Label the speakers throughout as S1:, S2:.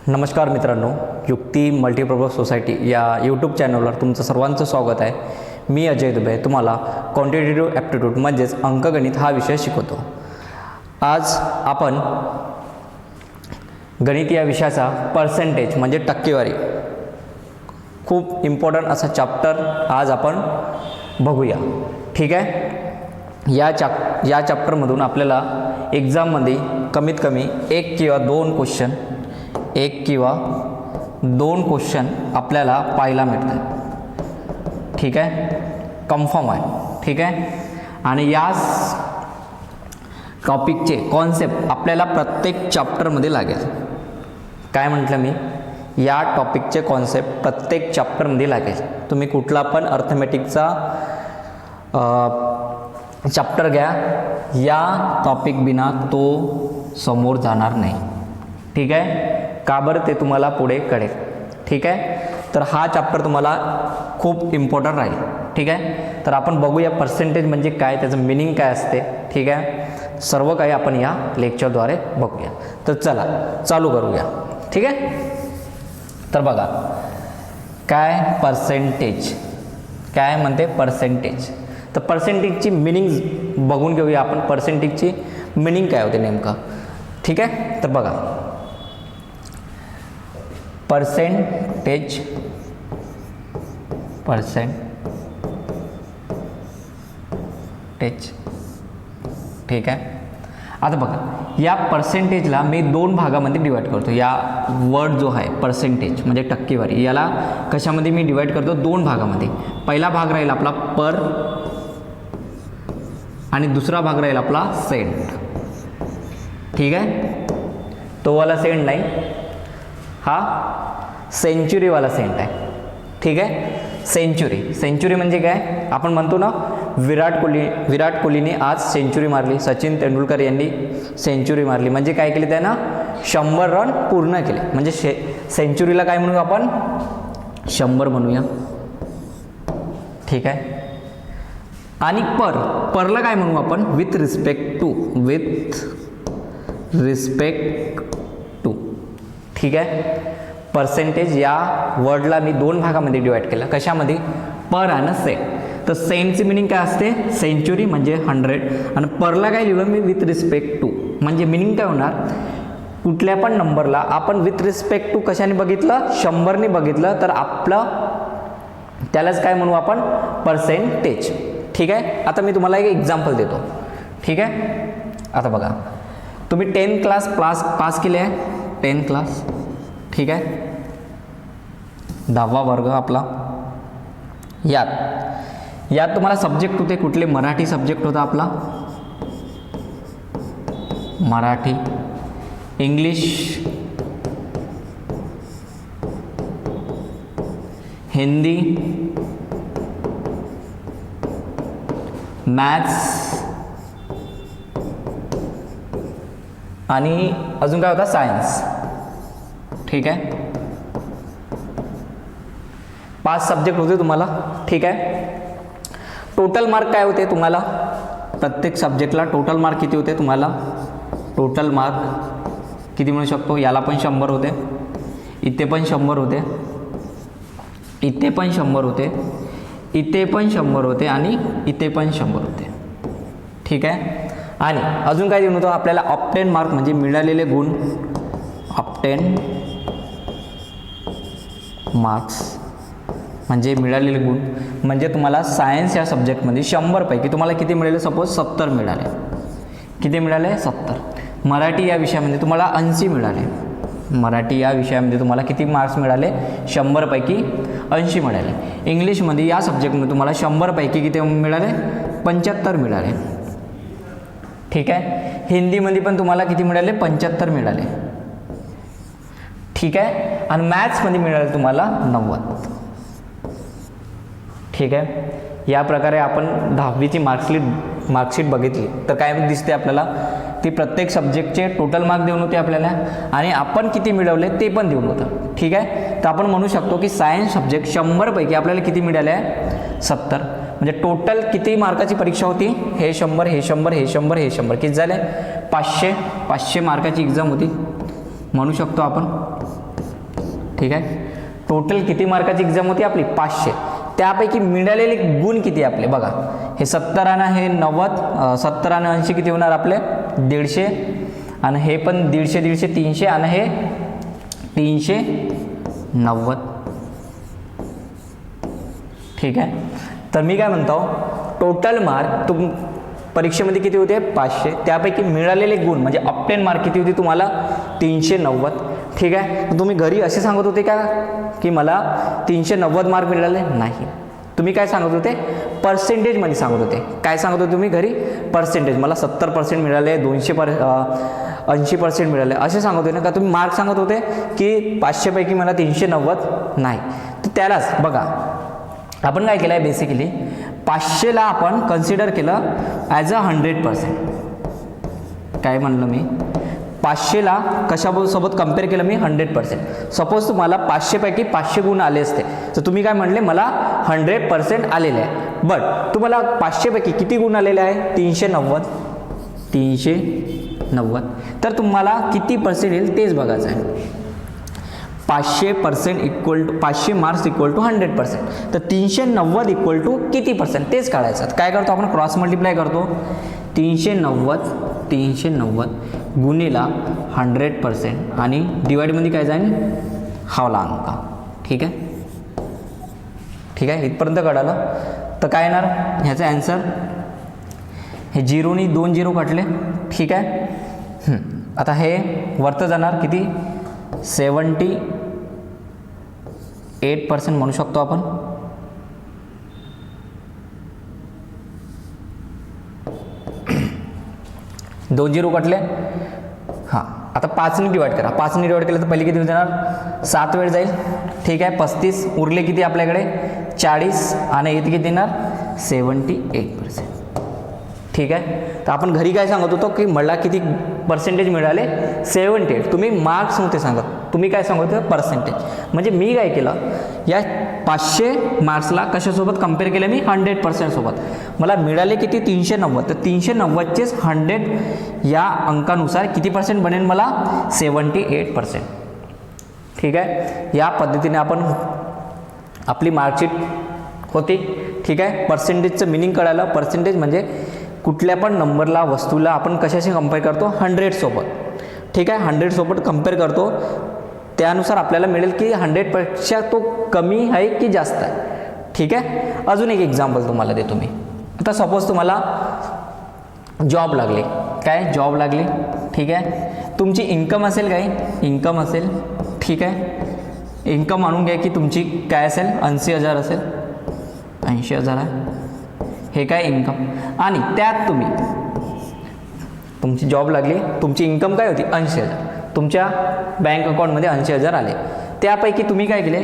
S1: नमस्कार मित्रांनो, युक्ती मल्टीपर्पज सोसायटी या यूट्यूब चॅनलवर तुमचं सर्वांचं स्वागत आहे. मी अजय दुबे तुम्हाला क्वांटिटेटिव्ह ॲप्टिट्यूड म्हणजेच अंकगणित हा विषय शिकवतो. आज आपण गणित या विषयाचा पर्सेंटेज म्हणजे टक्केवारी खूप इम्पॉर्टंट असा चॅप्टर आज आपण बघूया. ठीक आहे. या चॅप्टरमधून आपल्याला एक्झाममध्ये कमीत कमी एक किंवा दोन क्वेश्चन आपल्याला पाहायला मिळतात. ठीक आहे, कन्फर्म आहे. ठीक आहे. आणि याच टॉपिकचे कॉन्सेप्ट आपल्याला प्रत्येक चॅप्टरमध्ये लागेल. काय म्हटलं मी, या टॉपिकचे कॉन्सेप्ट प्रत्येक चॅप्टरमध्ये लागेल. तुम्ही कुठला पण अर्थमॅटिकचा चॅप्टर घ्या, या टॉपिक बिना तो समोर जाणार नाही. ठीक आहे. का बरं ते तुम्हाला पुढे कळेल. ठीक आहे. तर हा चॅप्टर तुम्हाला खूप इम्पॉर्टंट राहील. ठीक आहे. तर आपण बघूया पर्सेंटेज म्हणजे काय, त्याचं मिनिंग काय असते. ठीक आहे. सर्व काही आपण या लेक्चरद्वारे बघूया. तर चला चालू करूया. ठीक आहे. तर बघा काय पर्सेंटेज काय म्हणते पर्सेंटेज. तर पर्सेंटेजची मिनिंग बघून घेऊया आपण. पर्सेंटेजची मिनिंग काय होते नेमकं. ठीक आहे. तर बघा पर्सेंटेज ठीक आहे. आता बघा या पर्सेंटेजला मी दोन भागामध्ये डिवाइड करतो. या वर्ड जो आहे पर्सेंटेज म्हणजे टक्केवारी, याला कशामध्ये मी डिवाइड करतो, दोन भागामध्ये. पहिला भाग राहील आपला पर आणि दुसरा भाग राहील आपला सेंट. ठीक आहे. तो वाला सेंट नाही, हा सेंचुरीवाला सेंट आहे. ठीक आहे. सेंचुरी म्हणजे काय, आपण म्हणतो ना विराट कोहलीने आज सेंचुरी मारली, सचिन तेंडुलकर यांनी सेंचुरी मारली. म्हणजे काय केले त्यानं 100 रन पूर्ण केले. म्हणजे सेंचुरीला काय म्हणूया आपण, 100 म्हणूया. ठीक आहे. आणि परला काय म्हणू आपण, विथ रिस्पेक्ट टू. ठीक आहे. पर्सेंटेज या वर्डला मी दोन भागामध्ये डिवाइड केलं. कशामध्ये, पर आणि सेंट. तर सेंटची मिनिंग काय असते, सेंचुरी म्हणजे 100. आणि परला काय लिहिलं मी, विथ रिस्पेक्ट टू. म्हणजे मिनिंग काय होणार, कुठल्या पण नंबरला आपण विथ रिस्पेक्ट टू कशाने बघितलं, 100ने बघितलं तर आपलं त्यालाच काय म्हणू आपण, पर्सेंटेज. ठीक आहे. आता मी तुम्हाला एक एक्झाम्पल देतो. ठीक आहे. आता बघा तुम्ही 10th क्लास पास केले आहे, 10th क्लास. ठीक आहे. 10वा वर्ग आपला. यात तुम्हाला सब्जेक्ट होते कुठले, मराठी सब्जेक्ट होता आपला, मराठी, इंग्लिश, हिंदी, मॅथ्स आणि अजून काय होता, सायन्स. ठीक आहे. 5 सब्जेक्ट होते तुम्हाला. ठीक आहे. टोटल मार्क काय होते तुम्हाला, प्रत्येक सब्जेक्टला टोटल मार्क किती होते तुम्हाला, टोटल मार्क किती म्हणू शकतो, याला पण 100 होते, इथे पण 100 होते, इथे पण 100 होते, इथे पण 100 होते आणि इथे पण 100 होते. ठीक आहे. आणि अजून काय देऊन होतं आपल्याला, ऑप्टेन मार्क म्हणजे मिळालेले गुण, ऑप्टेन मार्क्स म्हणजे मिळालेले गुण. म्हणजे तुम्हाला सायन्स या सब्जेक्टमध्ये 100 पैकी तुम्हाला किती मिळाले, सपोज 70 मिळाले. किती मिळाले, 70. मराठी या विषयामध्ये तुम्हाला 80 मिळाले. मराठी या विषयामध्ये तुम्हाला किती मार्क्स मिळाले, 100 पैकी 80 मिळाले. इंग्लिशमध्ये या सब्जेक्टमध्ये तुम्हाला 100 पैकी किती मिळाले, 75 मिळाले. ठीक आहे. हिंदीमध्ये पण तुम्हाला किती मिळाले, 75 मिळाले. ठीक आहे. आणि मॅथ्समध्ये मिळाले तुम्हाला 90. ठीक आहे. या प्रकारे आपण 10वीची मार्कशीट बघितली तर काय दिसते आपल्याला, ती प्रत्येक सब्जेक्टचे टोटल मार्क देऊन होते आपल्याला आणि आपण किती मिळवले ते पण देऊन होतं. ठीक आहे. तर आपण म्हणू शकतो की सायन्स सब्जेक्ट 100 पैकी आपल्याला किती मिळाले आहे, 70. म्हणजे टोटल किती मार्काची परीक्षा होती, हे 100 हे 100 हे 100 हे 100 किती झाले, 500 मार्काची एक्झाम होती म्हणू शकतो आपण. ठीक आहे. टोटल किती मार्काची एक्झाम होती आपली 500. त्यापैकी मिळालेले गुण किती आपले बघा. हे 70 आणि हे 90, 70 आणि 80 किती होणार आपले 150, आणि हे पण 150 150 300 आणि हे 390. ठीक आहे. तर मी काय म्हणतो, टोटल मार्क परीक्षेमध्ये किती होते 500, त्यापैकी मिळालेले गुण म्हणजे ऑब्टेन मार्क किती होते तुम्हाला 390. ठीक आहे. तुम्ही घरी असे सांगत होते का की मला 390 मार्क मिळाले, नाही. तुम्ही काय सांगत होते, पर्सेंटेजमध्ये सांगत होते. काय सांगत होते तुम्ही घरी, पर्सेंटेज, मला 70% मिळाले, 80% मिळाले, असे सांगत होते ना. का तुम्ही मार्क सांगत होते की 500 पैकी मला 390 नाही. तर त्यालाच बघा आपण काय केलं आहे, बेसिकली 500ला आपण कन्सिडर केलं ॲज अ 100%. काय म्हणलं मी, 500ला कशासोबत कम्पेअर केलं मी 100%. सपोज तुम्हाला 500 पैकी 500 गुण आले असते तर तुम्ही काय म्हणले, मला 100% आलेले आहे. बट तुम्हाला 500 पैकी किती गुण आलेले आहे 390. तर तुम्हाला किती पर्सेंट येईल तेच बघायचं आहे. 500% equal to 500 marks equal to 100%. तर 390 इक्वल टू किती पर्सेंट तेच काढायचं. काय करतो आपण, क्रॉस मल्टिप्लाय करतो. 390 गुणिला 100% आणि डिवाइडमध्ये काय जाईल हावला अंक. ठीक आहे. ठीक आहे, इथपर्यंत कळालं. तर काय येणार ह्याचा ॲन्सर, हे 0नी 2 0 कटले. ठीक आहे. आता हे वरतं जाणार किती 78% म्हणू शकतो आपण. दोन 0 कटले. हां, आता 5ने डिवाइड करा. 5ने डिवाइड केलं तर पहिले किती देणार 7 वेळ जाईल. ठीक आहे. 35 उरले किती आपल्याकडे 40 आणि इथे किती देणार 78%. ठीक आहे. तर आपण घरी काय सांगत होतो की मला किती पर्सेंटेज मिळाले 78. तुम्ही मार्क्स नव्हते सांगत, तुम्ही काय सांगत होते पर्सेंटेज. म्हणजे मी काय केलं, या 500 मार्क्सला कशासोबत कम्पेअर केलं मी 100% सोबत. मला मिळाले किती 390. तर 390चेच 100 या अंकानुसार किती पर्सेंट बनेल मला 78%. ठीक आहे. या पद्धतीने आपण आपली मार्कशीट होती. ठीक आहे. पर्सेंटेजचं मिनिंग कळालं. पर्सेंटेज म्हणजे कुठल्या पण नंबरला वस्तूला आपण कशाशी कम्पेअर करतो 100 सोबत. ठीक आहे. 100 सोबत कम्पेअर करतो, त्यानुसार आपल्याला मिळेल की 100पेक्षा तो कमी आहे की जास्त आहे. ठीक आहे. अजून एक एक्झाम्पल तुम्हाला देतो मी. आता सपोज तुम्हाला जॉब लागली, काय जॉब लागली. ठीक आहे. तुमची इन्कम असेल, काय इन्कम असेल. ठीक आहे. इन्कम आणून घ्या की तुमची काय असेल 80,000 असेल. 80,000 आहे हे काय इन्कम. आणि त्यात तुमची जॉब लागली, तुमची इन्कम काय होती 80,000. तुमच्या बँक अकाउंटमध्ये 80,000 आले. त्यापैकी तुम्ही काय केले,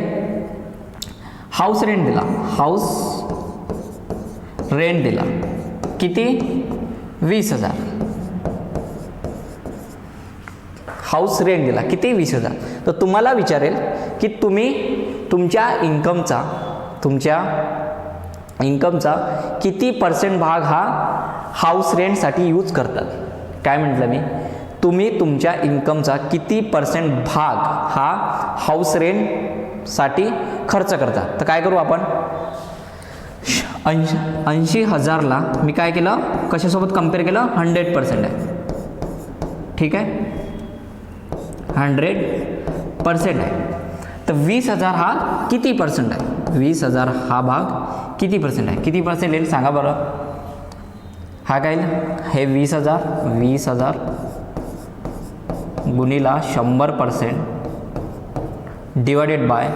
S1: हाऊस रेंट दिला. हाऊस रेंट दिला किती 20,000. हाऊस रेंट दिला किती 20,000. तर तुम्हाला विचारेल की तुम्ही तुमच्या इन्कमचा किती पर्सेंट भाग हा हाऊस रेंटसाठी यूज करतात. काय म्हटलं मी, तुम्ही तुमच्या इन्कमचा किती पर्सेंट भाग हा हाऊस रेंटसाठी खर्च करता. तर काय करू आपण, 80,000ला मी काय केलं कशासोबत कम्पेअर केलं 100% आहे. ठीक आहे. 100% आहे. तर 20,000 हा किती पर्सेंट आहे, 20,000 हा भाग किती पर्सेंट आहे, किती पर्सेंट येईल सांगा बरं. हा काय हे 20,000 गुणिला 100% डिवायडेड बाय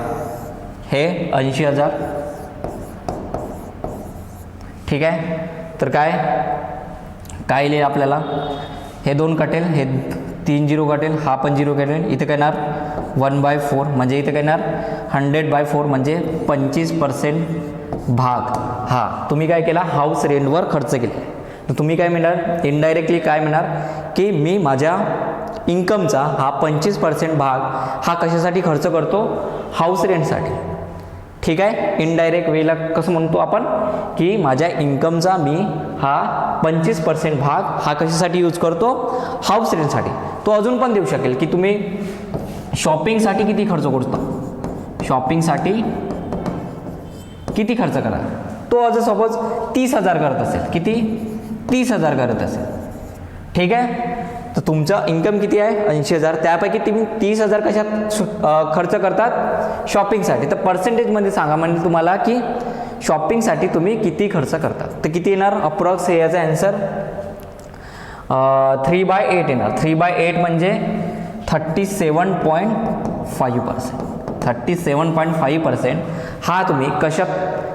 S1: हे 80,000. ठीक आहे. तर काय येईल आपल्याला, हे 2 कटेल, हे 3 0 कटेल, हा पण 0 कटेल. इथे काय येणार 1/4 म्हणजे इथे काय येणार 100/4 म्हणजे 25% भाग हा तुम्ही काय केला हाऊस रेंटवर खर्च केला. तर तुम्ही काय मिळणार इनडायरेक्टली काय मिळणार की मी माझ्या इन्कमचा हा 25% भाग हा कशासाठी खर्च करतो, हाऊस रेंटसाठी. ठीक आहे. इनडायरेक्ट वेला कसं म्हणतो आपण की माझ्या इन्कमचा मी हा 25% भाग हा कशासाठी यूज करतो, हाऊस रेंटसाठी. तो अजून पण देऊ शकेल की तुम्ही शॉपिंगसाठी किती खर्च करता, शॉपिंगसाठी किती खर्च करा. तो आज सपोज 30,000 करत असेल, किती 30,000 करत असेल, ठीक आहे. तर तुमचा इन्कम किती आहे 80,000, त्यापैकी तुम्ही 30,000 कशात खर्च करतात शॉपिंगसाठी. तर पर्सेंटेजमध्ये सांगा म्हणजे तुम्हाला की शॉपिंगसाठी तुम्ही किती खर्च करतात. तर किती येणार अप्रॉक्स याचा आन्सर 3/8 येणार. 3/8 म्हणजे 37.5%. 37.5% हा तुम्ही कशात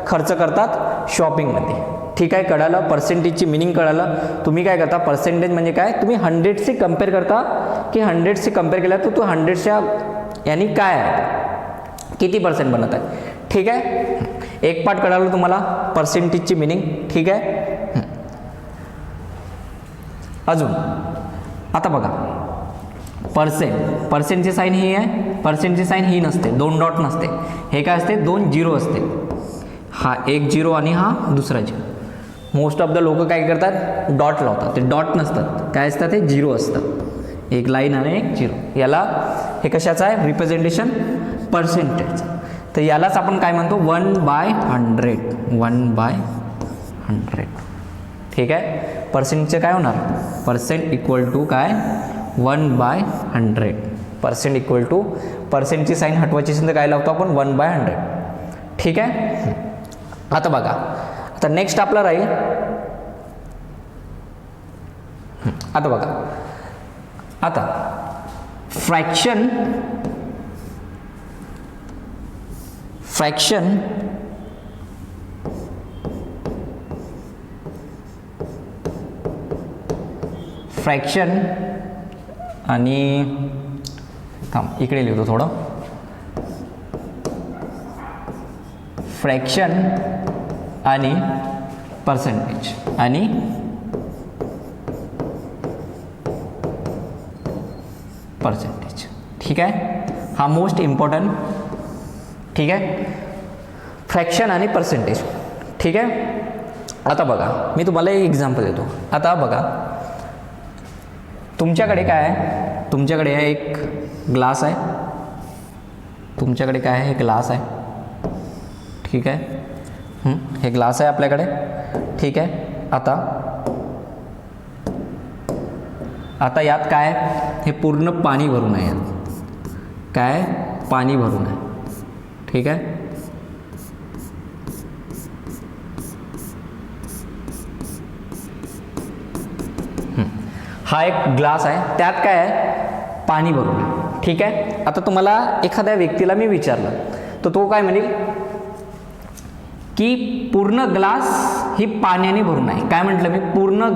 S1: खर्च करतात शॉपिंगमध्ये, ठीक आहे. कळालं पर्सेंटेजची मिनिंग कळालं. तुम्ही काय करता पर्सेंटेज म्हणजे काय, तुम्ही 100शी कम्पेअर करता की 100शी कम्पेअर केला तर तो 100च्या यानी काय आहे किती पर्सेंट बनत आहे, ठीक आहे. एक पार्ट कळालं तुम्हाला पर्सेंटेजची मिनिंग, ठीक आहे. अजून आता बघा पर्सेंटची साईन ही आहे, पर्सेंटची साईन ही नसते, 2 डॉट नसते, हे काय असते 2 झिरो असते. हा एक झिरो आणि हा दुसरा झिरो. मोस्ट ऑफ द लोक काय करतात डॉट लावतात, ते डॉट नसतात, काय असतात ते झिरो असतात, एक लाईन आणि एक झिरो. याला हे कशाचं आहे रिप्रेझेंटेशन पर्सेंटेजचं. तर यालाच आपण काय म्हणतो 1/100. 1/100, ठीक आहे. पर्सेंटचे काय होणार पर्सेंट इक्वल टू काय 1/100. पर्सेंट इक्वल टू पर्सेंटची साईन हटवायची असेल तर काय लावतो आपण 1/100, ठीक आहे. आता बघा आता नेक्स्ट आपला राहील, आता बघा आता फ्रॅक्शन आणि थांब इकडे लिहितो थोडं. फ्रॅक्शन आणि पर्सेंटेज ठीक आहे. हा मोस्ट इम्पॉर्टंट, ठीक आहे. फ्रॅक्शन आणि पर्सेंटेज, ठीक आहे. आता बघा मी तुम्हाला एक एक्झाम्पल देतो. आता बघा तुमच्याकडे काय आहे, तुमच्याकडे एक ग्लास आहे, तुमच्याकडे काय आहे हे ग्लास आहे, ठीक आहे. हे ग्लास आहे आपल्याकडे, ठीक आहे. आता यात काय हे पूर्ण पाणी भरून आहे, यात काय पाणी भरून आहे, ठीक आहे. हा एक ग्लास आहे, त्यात काय आहे पाणी भरून आहे, ठीक आहे. आता तुम्हाला एखाद्या व्यक्तीला मी विचारलं तर तो काय म्हणेल की पूर्ण ग्लास ही पाण्याने भरून आहे. काय म्हटलं मी पूर्ण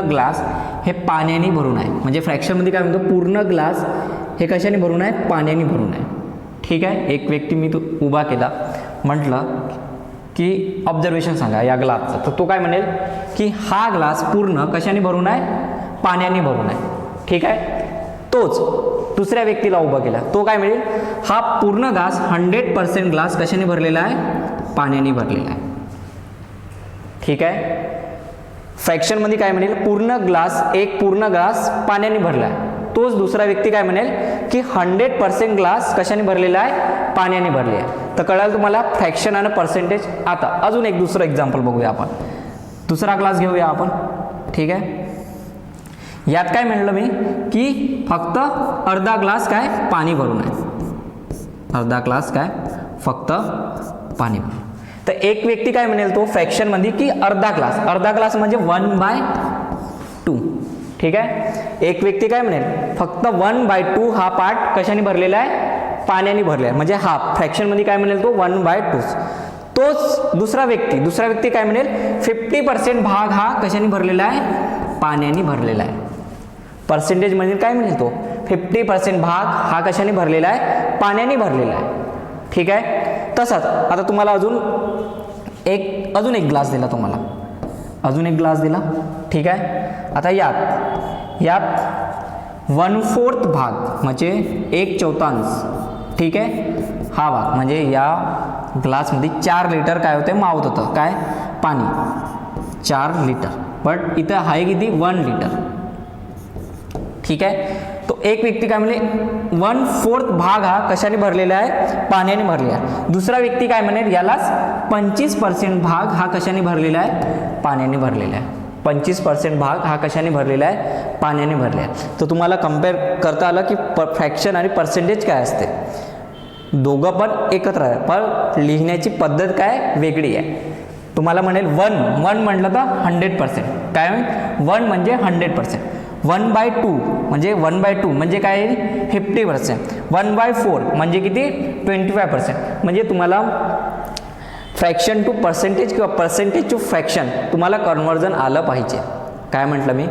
S1: ग्लास हे पाण्याने भरून आहे. म्हणजे फ्रॅक्शनमध्ये काय म्हणतो पूर्ण ग्लास हे कशाने भरून आहे पाण्याने भरून आहे, ठीक आहे. एक व्यक्ती मी तो उभा केला, म्हटलं की ऑब्झर्वेशन सांगा या ग्लासचं, तर तो काय म्हणेल की हा ग्लास पूर्ण कशाने भरून आहे पाण्याने भरून आहे, ठीक आहे. तोच दुसऱ्या व्यक्तीला उभा केला, तो काय म्हणेल हा पूर्ण ग्लास 100% ग्लास कशाने भरलेला आहे पाण्याने भरलेला आहे, ठीक आहे. फ्रॅक्शनमध्ये काय म्हणेल पूर्ण ग्लास पाण्याने भरला आहे. तोच दुसरा व्यक्ती काय म्हणेल की 100% ग्लास कशाने भरलेला आहे पाण्याने भरले आहे. तर कळालं तुम्हाला फ्रॅक्शन आणि पर्सेंटेज. आता अजून एक दुसरं एक्झाम्पल बघूया आपण. दुसरा ग्लास घेऊया आपण, ठीक आहे. यात काय म्हणलं मी की फक्त अर्धा ग्लास काय पाणी भरून आहे, अर्धा ग्लास काय फक्त पाणी भरून. तर एक व्यक्ती काय म्हणेल तो फ्रॅक्शनमध्ये की अर्धा ग्लास म्हणजे 1/2, ठीक आहे. एक व्यक्ती काय म्हणेल फक्त 1/2 हा पार्ट कशाने भरलेला आहे पाण्याने भरलेला आहे, म्हणजे हा फ्रॅक्शनमध्ये काय म्हणेल तो 1/2. तोच दुसरा व्यक्ती काय म्हणेल 50% भाग हा कशाने भरलेला आहे पाण्याने भरलेला आहे. पर्सेंटेज म्हणजे काय म्हणेल तो 50% भाग हा कशाने भरलेला आहे पाण्याने भरलेला आहे, ठीक आहे. तसाच आता तुम्हाला अजून एक ग्लास दिला, तुम्हाला अजून एक ग्लास दिला, ठीक आहे. आता यात 1/4 भाग म्हणजे 1/4, ठीक आहे. हा भाग म्हणजे या ग्लासमध्ये 4 लिटर काय होते मावत होतं काय पाणी 4 लिटर, बट इथं आहे किती 1 लिटर, ठीक आहे. तो एक व्यक्ती काय म्हणले 1/4 भाग हा कशाने भरलेला आहे, पाण्याने भरलेला आहे. दुसरा व्यक्ती काय म्हणेल यालाच 25% भाग हा कशाने भरलेला आहे, पाण्याने भरलेला आहे. 25% भाग हा कशाने भरलेला आहे, पाण्याने भरलेला आहे. तर तुम्हाला कम्पेअर करता आलं की फ्रॅक्शन आणि पर्सेंटेज काय असते. दोघं पण एकत्र आहे, पण लिहिण्याची पद्धत काय वेगळी आहे. तुम्हाला म्हणेल 1 म्हटलं तर 100%. काय 1 म्हणजे 100%. 1/2 म्हणजे 1/2 म्हणजे काय येईल 50%. 1/4 म्हणजे किती 25%. म्हणजे तुम्हाला फ्रॅक्शन टू पर्सेंटेज किंवा पर्सेंटेज टू फ्रॅक्शन तुम्हाला कन्वर्जन आलं पाहिजे. काय म्हटलं मी,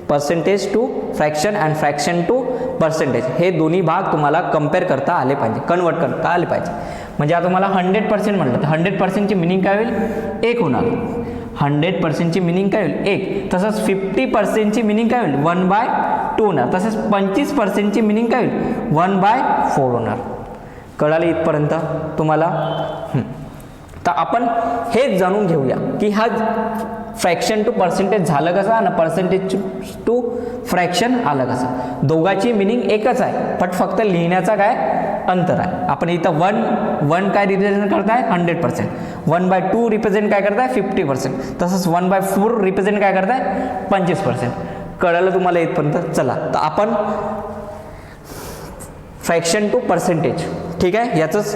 S1: percentage to fraction and fraction to percentage हे दोन्ही भाग तुम्हाला कम्पेअर करता आले पाहिजे, कन्वर्ट करता आले पाहिजे. म्हणजे आता तुम्हाला 100% म्हटलं तर 100%ची मिनिंग काय होईल, 1 होणार. 100%ची मिनिंग काय होईल 1. तसंच 50%ची मिनिंग काय होईल 1/2 होणार. तसंच 25%ची मिनिंग काय होईल 1/4 होणार. कळाले इथपर्यंत तुम्हाला. तर आपण हेच जाणून घेऊया की हा फ्रॅक्शन टू पर्सेंटेज झालं कसं आणि पर्सेंटेज टू फ्रॅक्शन आलं कसं. दोघांची मिनिंग एकच आहे, पण फक्त लिहिण्याचा काय अंतर आहे. आपण इथं 1 काय रिप्रेझेंट करताय 100%, 1/2 रिप्रेझेंट काय करताय 50%, तसंच 1/4 रिप्रेझेंट काय करताय 25%. कळलं तुम्हाला इथपर्यंत. चला तर आपण फ्रॅक्शन टू पर्सेंटेज, ठीक आहे, याचंच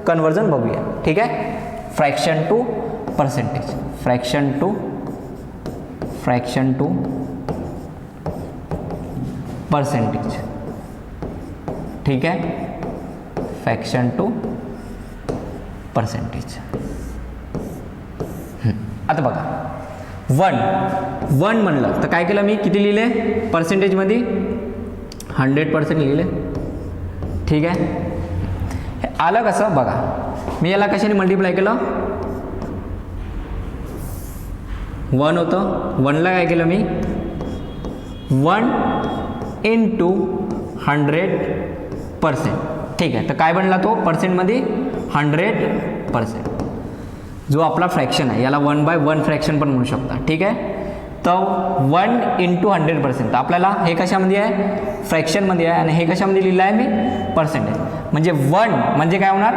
S1: कन्वर्जन बघूया. ठीक आहे, fraction to percentage, fraction to percentage. ठीक आहे, फ्रॅक्शन टू पर्सेंटेज. आता बघा 1 म्हणलं तर काय केलं मी, किती लिहिले पर्सेंटेजमध्ये 100% लिहिले. ठीक आहे, हे आलं कसं बघा, मी याला कशाने मल्टिप्लाय केलं, 1 होतं, 1ला काय केलं मी 1 × 100%. ठीक आहे, तर काय बनला तो पर्सेंटमध्ये 100%. जो आपला फ्रॅक्शन आहे याला 1/1 फ्रॅक्शन पण म्हणू शकता. ठीक आहे, तर 1 × 100%. तर आपल्याला हे कशामध्ये आहे, फ्रॅक्शनमध्ये आहे, आणि हे कशामध्ये लिहिलं आहे मी, पर्सेंटेज. म्हणजे 1 म्हणजे काय होणार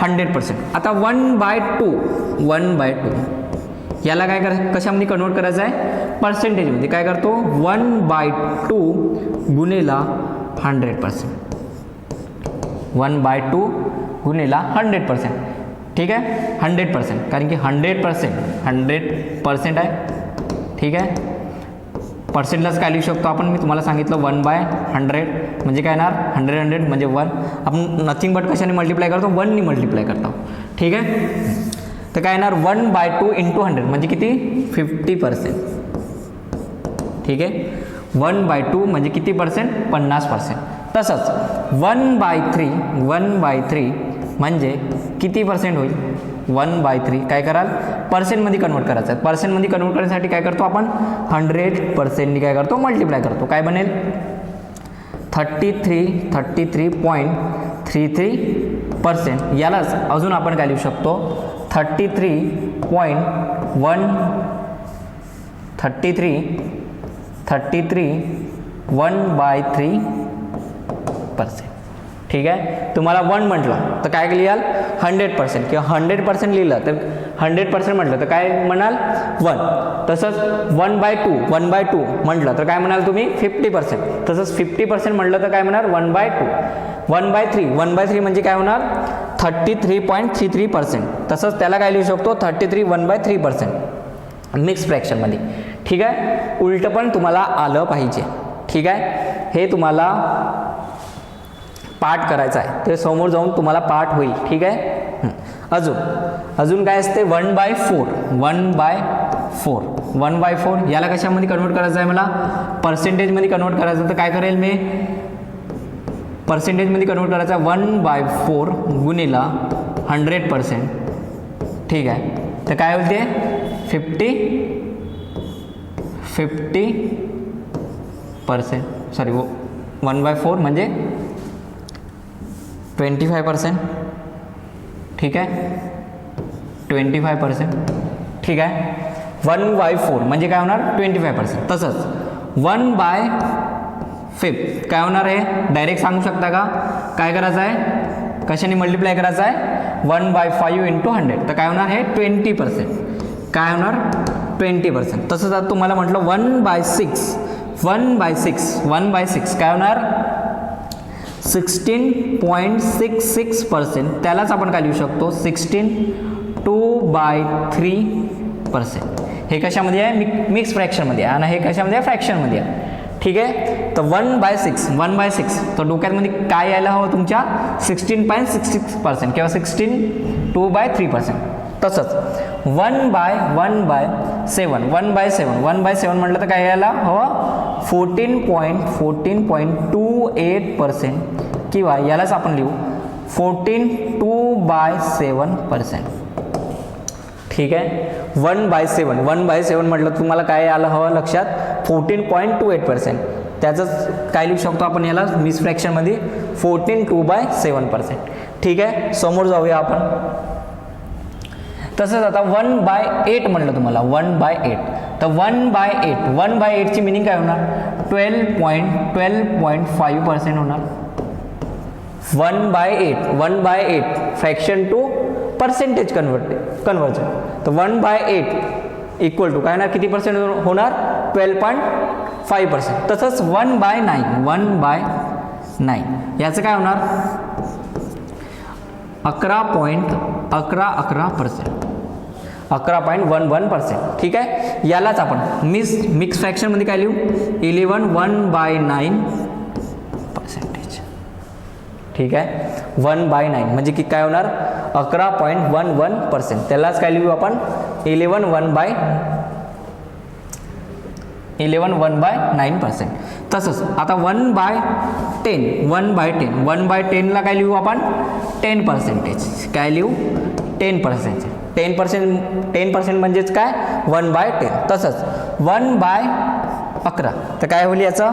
S1: 100%. आता 1/2 याला काय कशामध्ये कन्वर्ट करायचं आहे, पर्सेंटेजमध्ये. काय करतो 1/2 गुणिला 100%, 1/2 गुणिला 100%. ठीक आहे, 100%, कारण की 100% आहे. ठीक आहे, पर्सेंटलाच काय लिहू शकतो आपण, मी तुम्हाला सांगितलं 1/100 म्हणजे काय येणार 100 म्हणजे 1. आपण नथिंग बट कशाने मल्टिप्लाय करतो, 1नी मल्टिप्लाय करतो. ठीक आहे, तर काय येणार 1/2 × 100 म्हणजे किती 50%. ठीक आहे, 1/2 म्हणजे किती पर्सेंट 50%. तसंच 1/3 म्हणजे किती पर्सेंट होईल, 1/3 काय कराल पर्सेंटमध्ये कन्वर्ट करायचं आहे. पर्सेंटमध्ये कन्वर्ट करण्यासाठी काय करतो आपण 100%नी काय करतो मल्टिप्लाय करतो. काय बनेल 33.33%. यालाच अजून आपण काय लिहू शकतो 1/3. ठीक आहे, तुम्हाला 1 म्हटलं तर काय लिहाल 100% किंवा 100% लिहिलं तर 100% म्हटलं तर काय म्हणाल 1. तसंच 1/2 म्हटलं तर काय म्हणाल तुम्ही 50%. तसंच 50% म्हटलं तर काय म्हणाल 1/2. 1/3 म्हणजे काय होणार 33.33%. तसंच त्याला काय लिहू शकतो 33 मिक्स फ्रॅक्शनमध्ये. ठीक आहे, उलटं पण तुम्हाला आलं पाहिजे. ठीक आहे, हे तुम्हाला पाठ करायचा आहे, ते समोर जाऊन तुम्हाला पाठ होईल. ठीक आहे, अजून काय असते 1/4 याला कशामध्ये कन्वर्ट करायचं आहे, मला पर्सेंटेजमध्ये कन्वर्ट करायचं. तर काय करेल मी पर्सेंटेजमध्ये कन्वर्ट करायचं आहे 1/4 गुणिला 100%. ठीक आहे, तर काय होते 50%. सॉरी 1/4 म्हणजे 25%. ठीक आहे, 25%. ठीक आहे, 1/4 म्हणजे काय होणार 25%. तसंच 1/3 5 काय होणार आहे डायरेक्ट सांगू शकता का काय करायचं आहे कशाने मल्टिप्लाय करायचं आहे 1/5 इंटू 100 तर काय होणार आहे 20% काय होणार 20%. तसंच आता तुम्हाला म्हटलं 1/6 काय होणार 16.66%. त्यालाच आपण काय लिहू शकतो 16/2/3%. हे कशामध्ये आहे मिक्स फ्रॅक्शनमध्ये आहे आणि हे कशामध्ये आहे फ्रॅक्शनमध्ये आहे. ठीक आहे तर 1/6 तर डोक्यामध्ये काय यायला हवं तुमच्या 16.66% किंवा 16/2/3%. तसंच 1/7 म्हटलं तर काय यायला हवं 14.28% किंवा यालाच आपण लिहू 14/2/7%. ठीक आहे 1/7 म्हटलं तुम्हाला काय आलं हवं लक्षात 14.28%. त्याचंच काय लिहू शकतो आपण याला मिक्स फ्रॅक्शनमध्ये 14/2/7%. ठीक आहे समोर जाऊया आपण. तसंच आता 1/8 म्हटलं तुम्हाला 1/8 तर 1/8 ची मिनिंग काय होणार 12.5% होणार. 1/8 फ्रॅक्शन टू पर्सेंटेज कन्वर्जन तर 1/8 इक्वल टू काय होणार किती पर्सेंट होणार 12.5%. तसंच 1/9 याचं काय होणार 11.11%. ठीक आहे यालाच आपण मिक्स फ्रॅक्शनमध्ये काय लिहू 1/9. ठीक आहे 1/9 म्हणजे की काय होणार 11.11%. त्यालाच काय लिहू आपण 11/9%. तसंच आता 1/10 ला काय लिहू आपण 10%. काय लिहू 10% म्हणजेच काय 1/10. तसंच 1/11 तर काय होईल याचं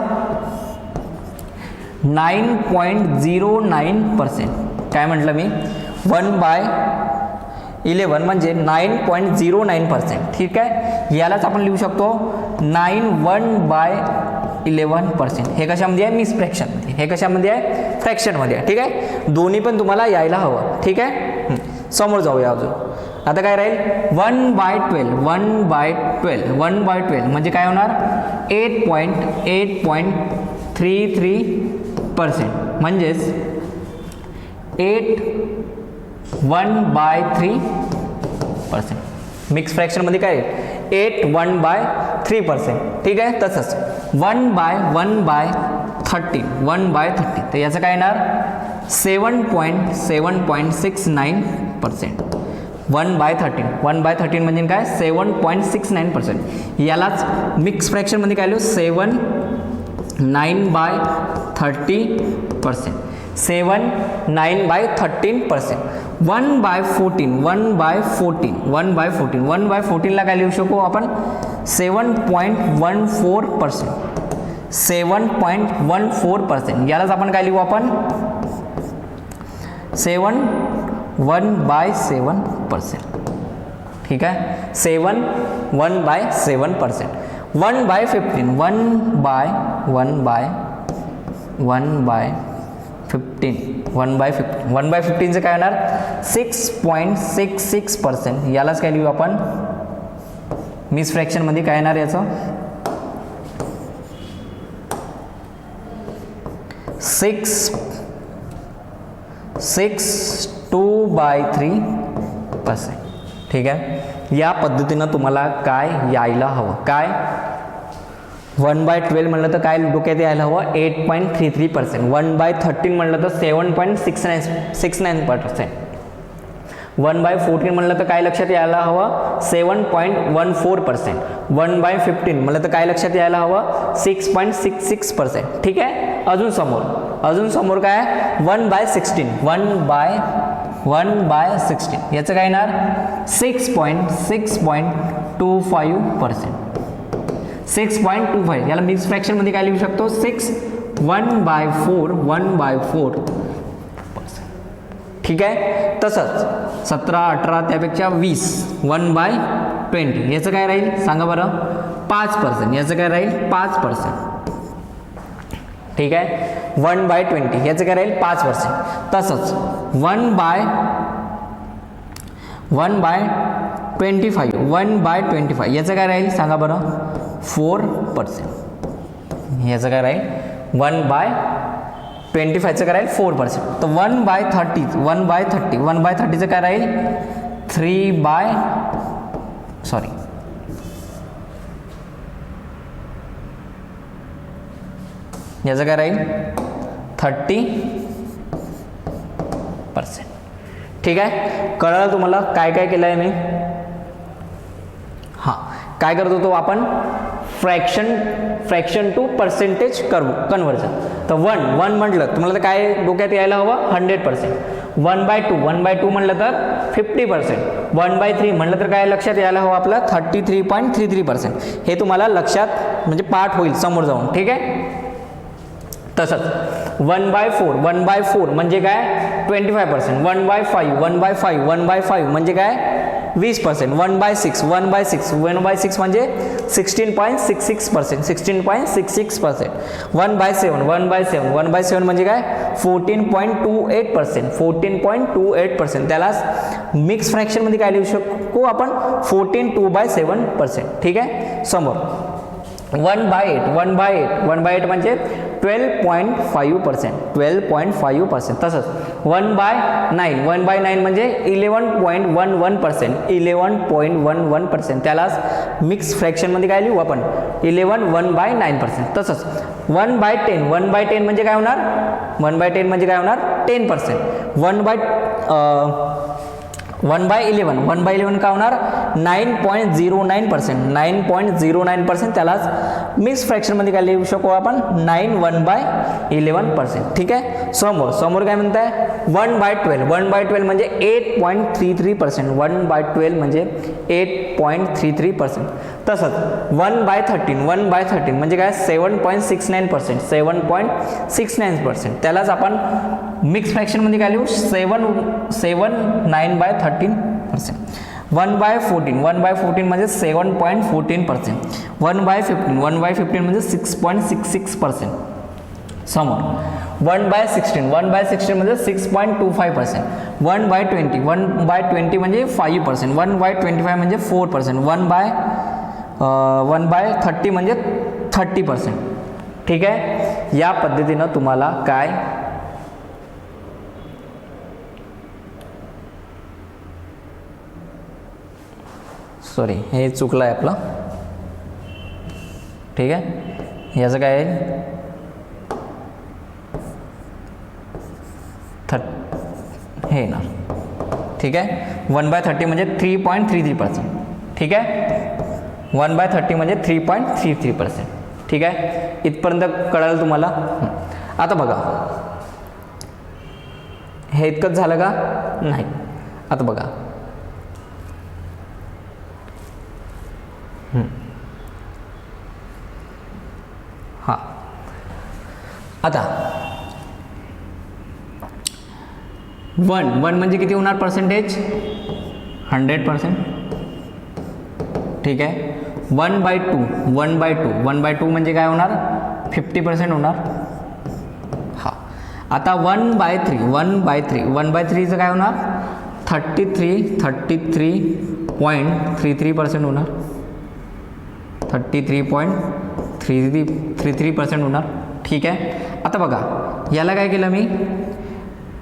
S1: 9.09%. काय म्हटलं मी 1/11 म्हणजे 9.09%. ठीक आहे यालाच आपण लिहू शकतो 1/11%. हे कशामध्ये आहे मिक्स फ्रॅक्शनमध्ये हे कशामध्ये आहे फ्रॅक्शनमध्ये आहे. ठीक आहे दोन्ही पण तुम्हाला यायला हवं. ठीक आहे समोर जाऊया अजून. आता काय राहील 1/12 म्हणजे काय होणार 8.33% म्हणजेच 1/3%. मिक्स फ्रॅक्शनमध्ये काय 1/3%. ठीक आहे तसंच 1/13 तर याचं काय येणार 7.69%. 1/13 म्हणजे काय 7.69%. यालाच मिक्स फ्रॅक्शनमध्ये काय लिहू 9/30%. 9/13%. 1/14 ला काय लिहू शकू आपण 7.14%. 7.14% यालाच आपण काय लिहू आपण 1/7%. ठीक आहे 1/7%. 1/15 काय होणार 6.66%. यालाच काय लिहू आपण मिक्स फ्रॅक्शनमध्ये काय येणार याचं 2/3%. ठीक आहे या पद्धतीनं तुम्हाला काय यायला हवं काय 1/12 म्हणलं तर काय डोक्यात यायला हवं 8.33%. 1/13 म्हणलं तर 7.69%. 1/14 म्हणलं तर काय लक्षात यायला हवं 7.14%. 1/15 म्हणलं तर काय लक्षात यायला हवं 6.66%. ठीक आहे अजून समोर काय 1/16 याचं काय येणार 6.25%. 6.25 याला मिक्स फ्रॅक्शनमध्ये काय लिहू शकतो 1/4. ठीक आहे तसंच 17, 18 त्यापेक्षा 20 1/20 याचं काय राहील सांगा बरं 5%. याचं काय राहील 5%. ठीक आहे. 1/20 याचं काय राहील 5%. तसंच 1/25 याचं काय राहील सांगा बरं 4%. याचं काय राहील 1/25चं काय राहील 4%. तर 1/30चं काय राहील याचं काय राहील 30%. ठीक आहे. कळलं तुम्हाला काय काय केलं आहे मी. हां, काय करत होतो आपण फ्रॅक्शन टू पर्सेंटेज कन्व्हर्जन. तर 1 म्हटलं तुम्हाला तर काय डोक्यात यायला हवं 100%. 1/2 म्हटलं तर 50%. 1/3 म्हटलं तर काय लक्षात यायला हवं आपलं 33.33%. हे तुम्हाला लक्षात म्हणजे पाठ होईल समोर जाऊन. ठीक आहे. तसंच 1/4 म्हणजे काय 25%. 1/5 म्हणजे काय 20%. 1/6 म्हणजे 16.66%. 1/7 म्हणजे काय 14.28%. त्याला मिक्स फ्रॅक्शनमध्ये काय लिहू शकतो आपण 14/2/7%. ठीक आहे. समोर 1/8 म्हणजे 12.5%. तसंच 1/9 म्हणजे 11.11%. त्याला मिक्स फ्रॅक्शनमध्ये काय लिहू आपण 1/9%. तसंच 1/10 म्हणजे काय होणार 10%. 1/11 काय होणार 9.09%. त्यालाच मिक्स फ्रॅक्शनमध्ये काय लिहू शकतो आपण 1/11%. ठीक आहे. समोर काय म्हणताय 1/12 म्हणजे 8.33%. 1/12 म्हणजे 8.33%. तसंच 1/13 म्हणजे काय 7.69%. 7.69%. त्यालाच आपण मिक्स फ्रॅक्शनमध्ये काय लिहू 9/13%. 1/14 म्हणजे 7.14%. 1/15 म्हणजे 6.66%. समोर 1/16 म्हणजे 6.25%. 1/20 म्हणजे 5%. 1/25 म्हणजे 4%. 1/30 म्हणजे 30%. ठीक आहे. या पद्धतीनं तुम्हाला काय हे चुकलं आहे आपलं. ठीक आहे. याचं काय आहे हे येणार. ठीक आहे. 1/30 म्हणजे 3.33%. ठीक आहे. 1/30 म्हणजे 3.33%. ठीक आहे. इथपर्यंत कळलं तुम्हाला. आता बघा हे इतकंच झालं का नाही. आता बघा हां, आता 1 म्हणजे किती होणार पर्सेंटेज 100%. ठीक आहे. 1/2 म्हणजे काय होणार 50% होणार. हां, आता 1/3चं काय होणार 33.33% होणार. 33.33% होणार. ठीक आहे. आता बघा याला काय केलं मी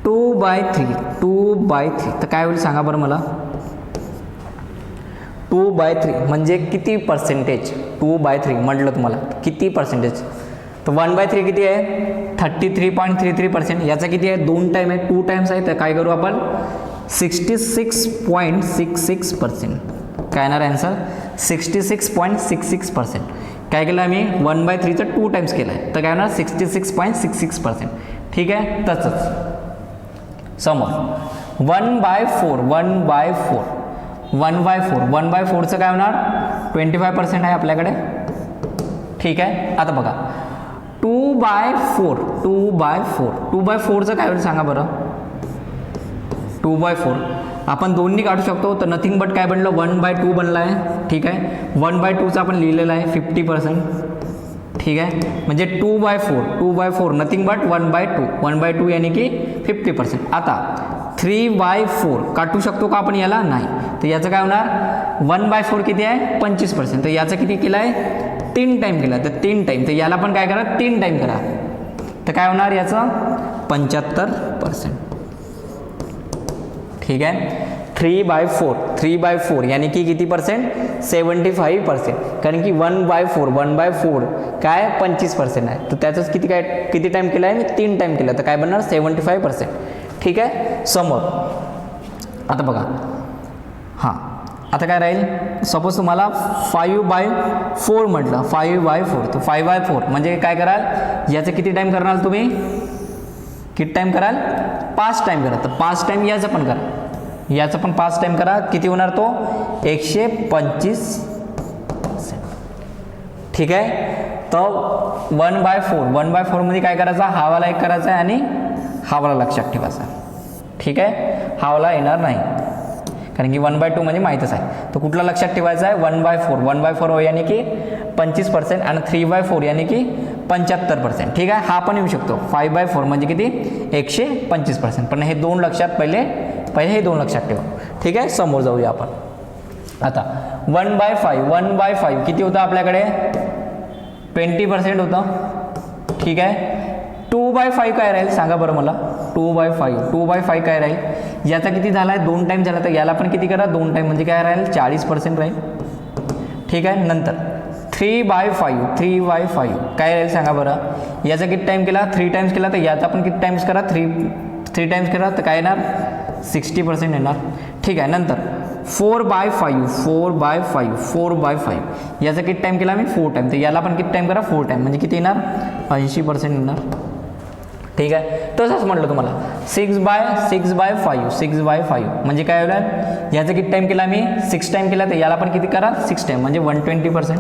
S1: 2/3 तर काय होईल सांगा बरं मला. 2/3 म्हणजे किती पर्सेंटेज 2/3 म्हटलं तुम्हाला किती पर्सेंटेज. तर 1/3 किती आहे 33.33%. याचा किती आहे 2 टाइम आहे 2 टाइम्स आहे. तर काय करू आपण 66.66%. काय येणार आन्सर 66.66%. काय केलं आम्ही 1/3चं 2 टाइम्स केलं आहे. तर काय होणार 66.66%. ठीक आहे. तसंच समोर 1/4चं काय होणार 25% आहे आपल्याकडे. ठीक आहे. आता बघा 2/4चं काय होईल सांगा बरं. 2/4 आपण दोन्ही काढू शकतो. तर नथिंग बट काय बनलं 1/2 बनला आहे. ठीक आहे. 1/2चं आपण लिहिलेलं आहे 50%. ठीक आहे, म्हणजे 2/4 नथिंग बट 1/2 1/2 यानी की 50%. आता 3/4 काटू शकतो का आपण याला? नाही. तर याचं काय होणार? 1/4 किती आहे? 25%. तर याचं किती केलं आहे? 3 टाईम केला. तर 3 टाईम. तर याला पण काय करा? 3 टाईम करा. तर काय होणार याचं? 75%. ठीक आहे. 3/4 यानी की किती पर्सेंट? 75%. कारण की 1/4 काय 25% आहे. तर त्याचंच किती टाईम केलं आहे मी? 3 टाईम केलं. तर काय बनणार? 75%. ठीक आहे. समोर आता बघा, हां आता काय राहील? सपोज तुम्हाला 5/4 म्हटलं, 5/4. तर 5/4 म्हणजे काय कराल? याचं किती टाईम करणार तुम्ही? किती टाईम कराल? 5 टाईम करा. तर 5 टाईम याचं पण करा, याचं पण 5 टाईम करा. किती होणार तो? 125%. ठीक आहे. तर 1/4 मध्ये काय करायचा? हावाला एक करायचा आहे आणि हावाला लक्षात ठेवायचा. ठीक आहे. हावाला येणार नाही कारण की 1/2 म्हणजे माहीतच आहे. तर कुठला लक्षात ठेवायचा आहे? 1/4 यानी की 25% आणि 3/4 यानी की 75%. ठीक आहे. हा पण येऊ शकतो. 5/4 म्हणजे किती? 125%. पण हे दोन लक्षात पहिले हे दोन लक्षात ठेवा. ठीक आहे. समोर जाऊया आपण. आता 1/5 किती होतं आपल्याकडे? 20% होतं. ठीक आहे. 2/5 काय राहील सांगा बरं मला? 2/5 काय राहील? याचा किती झाला आहे? 2 टाईम झाला. तर याला पण किती करा? 2 टाईम म्हणजे काय राहील? 40% राहील. ठीक आहे. नंतर 3/5 काय राहील सांगा बरं? याचा किती टाईम केला? 3 टाईम्स केला. तर याचा पण किती टाईम्स करा? 3 टाईम्स करा. तर काय येणार? 60% येणार. ठीक आहे. नंतर 4/5 याचा किती टाईम केला मी? 4 टाईम. तर याला पण किती टाईम करा? 4 टाईम म्हणजे किती येणार? 80% येणार. ठीक आहे. तसंच म्हटलं तुम्हाला 6/5 म्हणजे काय होणार? याचा किती टाईम केला मी? 6 टाईम केला. तर याला पण किती करा? 6 टाईम म्हणजे 120%.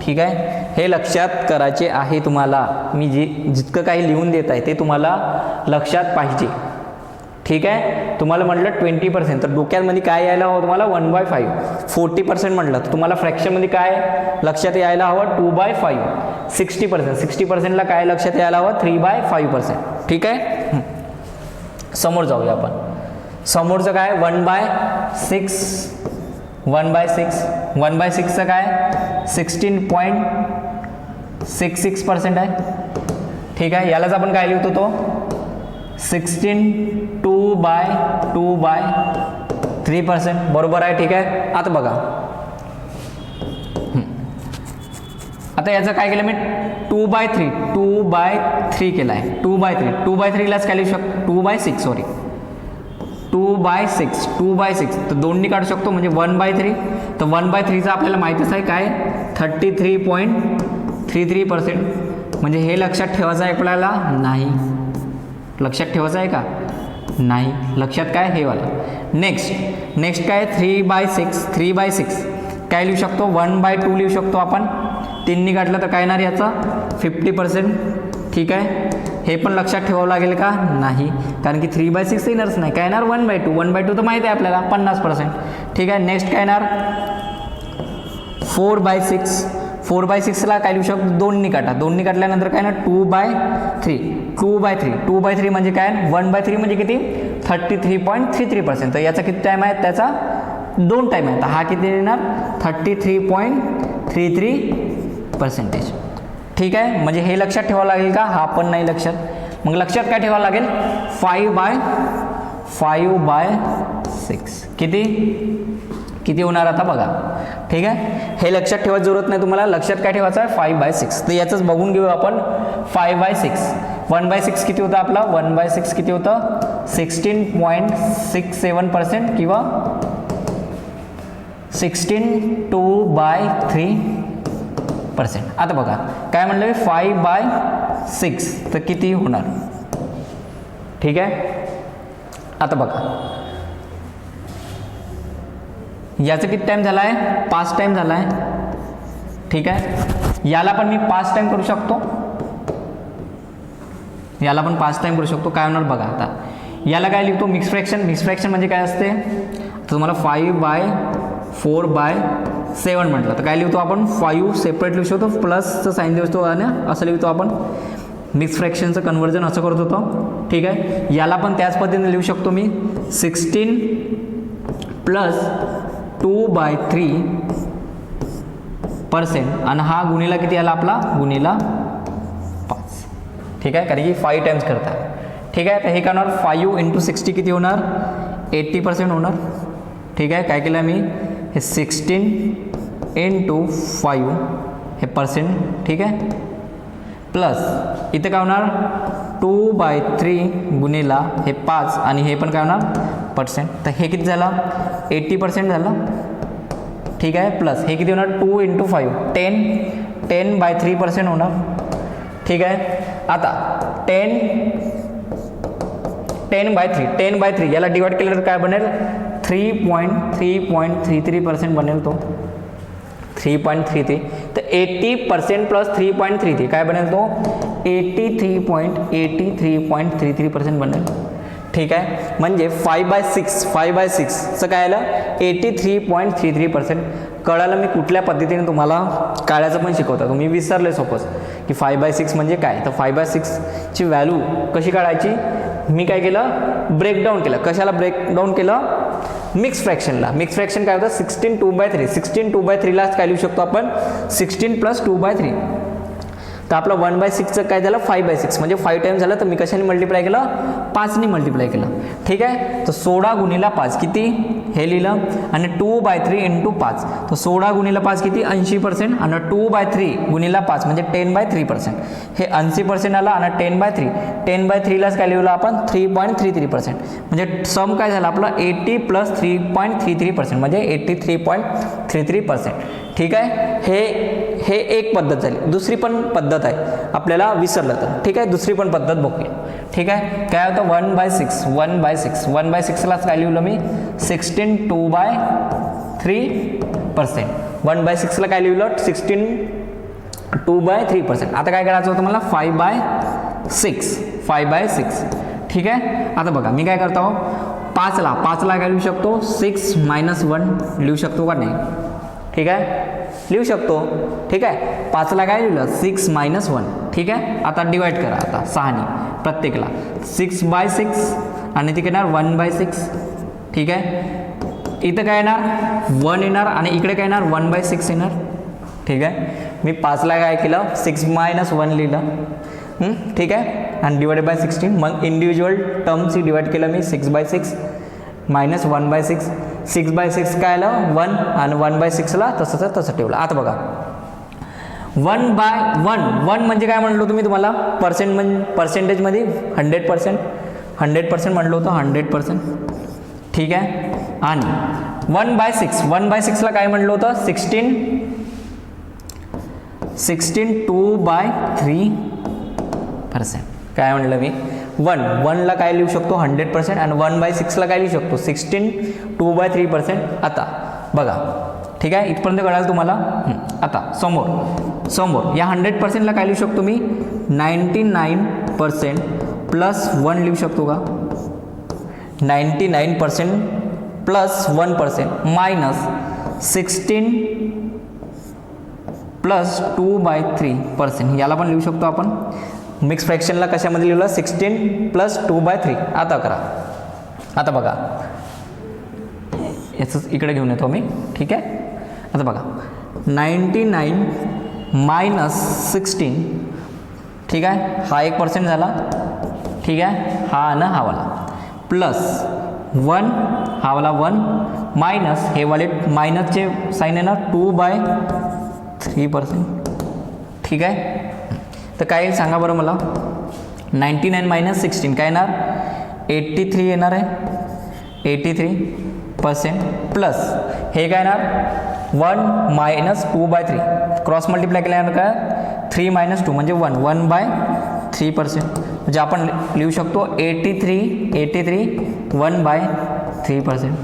S1: ठीक आहे. हे लक्षात करायचे आहे तुम्हाला. मी जितकं काही लिहून देत आहे ते तुम्हाला लक्षात पाहिजे. ठीक आहे. तुम्हाला म्हटलं 20%, तर डोक्यामध्ये काय यायला हवं तुम्हाला? 1/5. 40% म्हटलं तर तुम्हाला फ्रॅक्शनमध्ये काय लक्षात यायला हवं? 2/5. 60%ला काय लक्षात यायला हवं? 3/5%. ठीक आहे. समोर जाऊया आपण. समोरचं काय? 1/6चं काय? 16.66% आहे. ठीक आहे. यालाच आपण काय लिहितो? तो 2/3%. बरोबर आहे. ठीक आहे. आता बघा, आता याचं काय केलं मी? 2/3 केला आहे. 2/3लाच काय लिहू शकतो? 2/6 तर 2नी काढू शकतो म्हणजे 1/3. तर 1/3चं आपल्याला माहितीच आहे काय? 33.33%. म्हणजे हे लक्षात ठेवायचं आहे आपल्याला? नाही. लक्षात ठेवायचं आहे का? नाही. लक्षात काय? हे वाला. नेक्स्ट काय? 3/6 काय लिहू शकतो? 1/2 लिहू शकतो आपण. 3नी काढलं तर काय येणार याचा? 50%. ठीक आहे. हे पण लक्षात ठेवावं लागेल का? नाही. कारण की 3/6 येणारच नाही. काय येणार? 1/2 तर माहिती आहे आपल्याला 50%. ठीक आहे. नेक्स्ट काय येणार? 4/6ला काय लिहू शकतो? 2नी काटा. 2नी काटल्यानंतर काय ना? 2/3 म्हणजे काय? 1/3 म्हणजे किती? 33.33%. तर याचा किती टाईम आहे? त्याचा 2 टाईम आहे. तर हा किती येणार? 33.33%. ठीक आहे. म्हणजे हे लक्षात ठेवावं लागेल का? हा पण नाही लक्षात. मग लक्षात काय ठेवावं लागेल? 5/6 किती होणार आता बघा. ठीक आहे. हे लक्षात ठेवायची जरूरत नाही तुम्हाला. लक्षात काय ठेवायचं आहे? 5/6. तर याचंच बघून घेऊ आपण. 5/6 1/6 किती होतं आपला? 1/6 किती होतं? 16.67% किंवा 16/2/3%. आता बघा काय म्हणलं मी? 5/6 तर किती होणार? ठीक आहे. आता बघा याचं किती टाईम झाला आहे? 5 टाईम झाला आहे. ठीक आहे. याला पण मी 5 टाईम करू शकतो. याला पण 5 टाईम करू शकतो. काय होणार बघा. आता याला काय लिहितो? मिक्स फ्रॅक्शन म्हणजे काय असते? तर तुम्हाला 4/7 म्हटलं तर काय लिहितो आपण 5 सेपरेट लिहू शकतो प्लसचं साईन देतो आणि असं लिहितो आपण मिक्स फ्रॅक्शनचं कन्वर्जन असं करत होतो. ठीक आहे, याला पण त्याच पद्धतीने लिहू शकतो मी 16 प्लस 2/3% आणि हा गुणिला किती आला आपला गुणिला 5. ठीक आहे, कारण की 5 टाइम्स करतात. ठीक आहे, तर हे करणार 5 × 60 किती होणार 80% होणार. ठीक आहे, काय केलं मी हे 16 × 5 हे पर्सेंट. ठीक आहे, प्लस इथे काय होणार 2/3 गुणिला हे 5 आणि हे पण काय होणार पर्सेंट. तर हे किती झालं 80% झालं. ठीक आहे, प्लस हे किती होणार 2 × 5 10/3% होणार. ठीक आहे, आता 10/3 याला डिवाइड केलं तर काय बनेल 3.33% बनेल तो 3.33. तर 80% प्लस 3.33 काय बनेल तो 83.33% बनेल. ठीक आहे, म्हणजे 5/6चं काय आलं 83.33%. कळालं मी कुठल्या पद्धतीने तुम्हाला काढायचं पण शिकवतो. तुम्ही विसरले सपोज की 5/6 म्हणजे काय, तर 5/6ची व्हॅल्यू कशी काढायची मी काय केलं ब्रेकडाऊन केलं. कशाला ब्रेकडाऊन केलं मिक्स फ्रॅक्शनला. मिक्स फ्रॅक्शन काय होतं 16 2/3. 16 2/3लाच काय लिहू शकतो आपण 16 + 2/3. तर आपलं 1/6चं काय झालं 5/6 म्हणजे 5 टाइम्स झालं. तर मी कशाने मल्टिप्लाय केलं 5ने मल्टिप्लाय केलं. ठीक आहे, तर 16 × 5 किती हे लिहिलं आणि 2/3 × 5 तर 16 × 5 किती 80% आणि 2/3 × 5 म्हणजे 10/3%. हे 80% आला आणि 10/3लाच काय लिहिलं आपण 3.33% म्हणजे सम काय झालं आपलं 80 + 3.33% म्हणजे 83.33%. ठीक आहे, हे एक पद्धत झाली. दुसरी पण पद्धत आहे आपल्याला विसरलं तर. ठीक आहे, दुसरी पण पद्धत बघूया. ठीक आहे, काय होतं 1/6लाच काय लिहिलं मी 16 2/3%. 1/6ला काय लिहिलं 16 2/3%. आता काय करायचं होतं मला 5/6. ठीक आहे, आता बघा मी काय करतो 5ला काय लिहू शकतो 6 - 1 लिहू शकतो का नाही. ठीक आहे, लिहू शकतो. ठीक आहे, 5ला काय लिहिलं 6 - 1. ठीक आहे, आता डिवाइड करा आता 6ने प्रत्येकला 6/6 आणि तिकडे येणार 1/6. ठीक आहे, इथं काय येणार 1 येणार आणि इकडे काय येणार 1/6 येणार. ठीक आहे, मी 5ला काय केलं 6 - 1 लिहिलं. ठीक आहे, आणि डिवाइडेड बाय 16. मग इंडिव्हिज्युअल टर्म्सची डिवाइड केलं मी 6/6 - 1/6. 6/6 काय आलं 1 आणि 1/6ला तसं ठेवलं. आता बघा 1/1 म्हणजे काय म्हणलो तुम्ही तुम्हाला पर्सेंटेजमध्ये 100% म्हणलं होतं 100%. ठीक आहे, आणि 1/6ला काय म्हणलं होतं 16 2/3%. काय म्हणलं मी 1ला काय लिहू शकतो 100% आणि 1/6ला काय लिहू शकतो 16 2/3%. आता बघा ठीक आहे, इथपर्यंत कळालं तुम्हाला. आता समोर या 100%ला काय लिहू शकतो मी 99% प्लस 1 लिहू शकतो का 99% प्लस 1% मायनस 16 प्लस 2/3%. याला पण लिहू शकतो आपण. मिक्स फ्रॅक्शनला कशामध्ये लिहिलं 16 प्लस 2/3. आता करा, आता बघा याचंच इकडे घेऊन येतो मी. ठीक आहे, आता बघा 99 मायनस 16. ठीक आहे, हा 1% झाला. ठीक आहे, हा ना हा वाला प्लस 1 हा वाला 1 मायनस हे वाले मायनसचे साईन येणार 2/3%. ठीक आहे, तर काय सांगा बरं मला 99 मायनस 16 काय येणार 83 येणार आहे 83% प्लस हे काय येणार 1 मायनस 2/3 क्रॉस मल्टिप्लाय केल्यानंतर काय 3 मायनस 2 म्हणजे 1/3%. म्हणजे आपण लिहू शकतो 83 1/3%.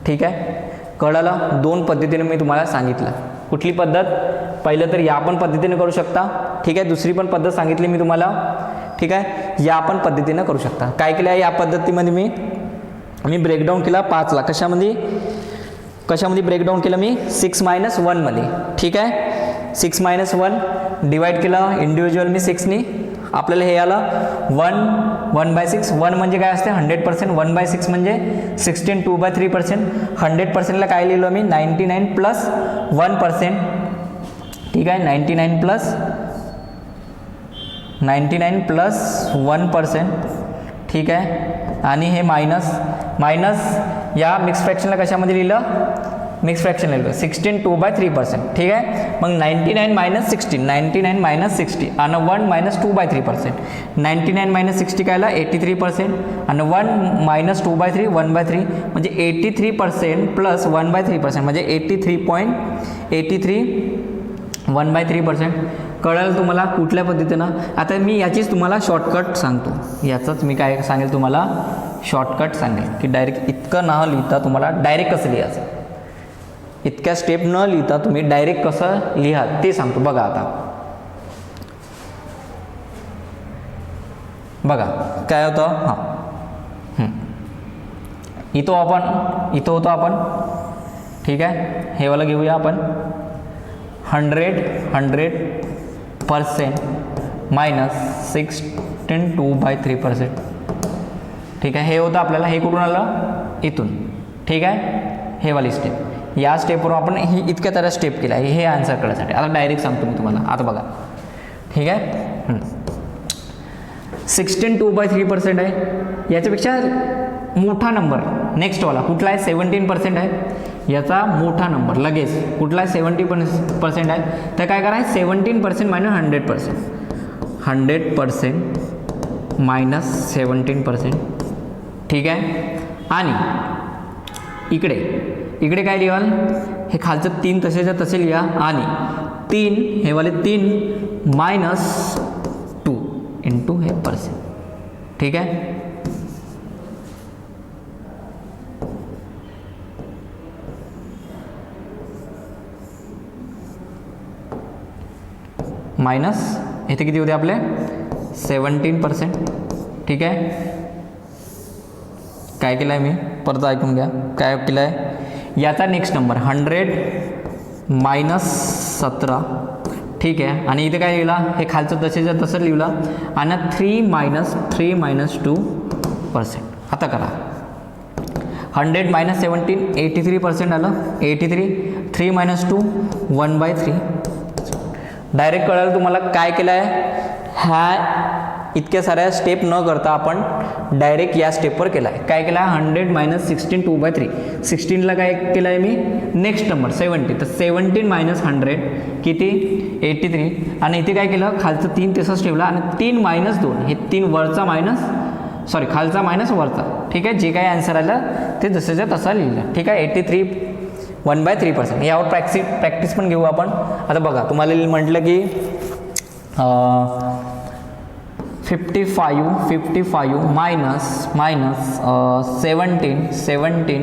S1: ठीक आहे, कळालं. दोन पद्धतीने मी तुम्हाला सांगितलं. कुठली पद्धत पहिलं तर या पण पद्धतीने करू शकता. ठीक आहे, दुसरी पण पद्धत सांगितली मी तुम्हाला. ठीक आहे, या पण पद्धतीनं करू शकता. काय केलं आहे या पद्धतीमध्ये मी ब्रेकडाऊन केला 5ला कशामध्ये कशामध्ये ब्रेकडाऊन केलं मी 6 - 1 मध्ये. ठीक आहे, 6 - 1 डिवाइड केलं इंडिव्हिज्युअल मी 6नी. आपल्याला हे आलं 1/6. 1 म्हणजे काय असते 100%. 1/6 म्हणजे 16. 2/3%. 100%ला काय लिहिलं मी 99 प्लस 1%. ठीक आहे, 99 प्लस 1%. ठीक आहे, आणि हे मायनस या मिक्स फ्रॅक्शनला कशामध्ये लिहिलं, मिक्स फ्रॅक्शन लिहिलं 16. 2/3%. ठीक आहे, मग 99 - 60. 99 - 60 आणि 1 - 2/3%. 99 - 60 काय आलं 83%. आणि 1 - 2/3 1/3 म्हणजे 83% प्लस 1/3% म्हणजे 83 1/3%. कळलं तुम्हाला कुठल्या पद्धतीनं. आता मी याचीच तुम्हाला शॉर्टकट सांगतो. याचंच मी काय सांगेल तुम्हाला शॉर्टकट सांगेल की डायरेक्ट इतकं न लिहिता तुम्हाला डायरेक्ट कसं लिहायचं, इतक्या स्टेप न लिहिता तुम्ही डायरेक्ट कसं लिहा ते सांगतो. बघा आता बघा काय होतं. हां, इथं होतो आपण. ठीक आहे, हे वाला घेऊया आपण 100% मायनस 16 2/3%. ठीक आहे, हे होतं आपल्याला. हे कुठून आलं इथून. ठीक आहे, हे वाली स्टेप. या स्टेपवरून आपण ही इतक्या त्याला स्टेप केला आहे हे आन्सर कळण्यासाठी. आता डायरेक्ट सांगतो मी तुम्हाला. आता बघा. ठीक आहे, 16 2/3% आहे. याच्यापेक्षा मोठा नंबर नेक्स्टवाला कुठला आहे 17% आहे. याचा मोठा नंबर लगेच कुठला आहे 70% आहे. तर काय करायचं 17% मायनस 100%. 100% मायनस 17%. ठीक आहे, आणि इकडे काय लिहाल हे खालचं 3 तसेच्या तसे लिहा. आणि 3 हे वाले 3 -2 इंटू हे %. ठीक आहे, मायनस इथे किती होते आपले 17%. ठीक आहे, काय केलं आहे मी परत ऐकून घ्या. काय केलं आहे याचा नेक्स्ट नंबर 100 - 17. ठीक आहे, आणि इथे काय लिहिला हे खालचं तसेच तसं लिहिलं. आणि 3 - 2%. आता करा 100 - 17 83% आलं. 83 3 - 2 1/3. डायरेक्ट कळालं तुम्हाला काय केलं आहे. ह्या इतक्या साऱ्या स्टेप न करता आपण डायरेक्ट या स्टेपवर केला आहे. काय केला 100 - 16 2/3. 16ला काय केलं आहे मी नेक्स्ट नंबर 70. तर 17 - 100 किती 83. आणि इथे काय केलं खालचं 3 तसंच ठेवलं. आणि 3 - 2 हे 3 वरचा खालचा मायनस वरचा. ठीक आहे, जे काही आन्सर आलं ते जसंच्या तसा लिहिलं. ठीक आहे, 83 1/3%. यावर प्रॅक्टिस पण घेऊ आपण. आता बघा तुम्हाला म्हटलं की 55 मायनस 17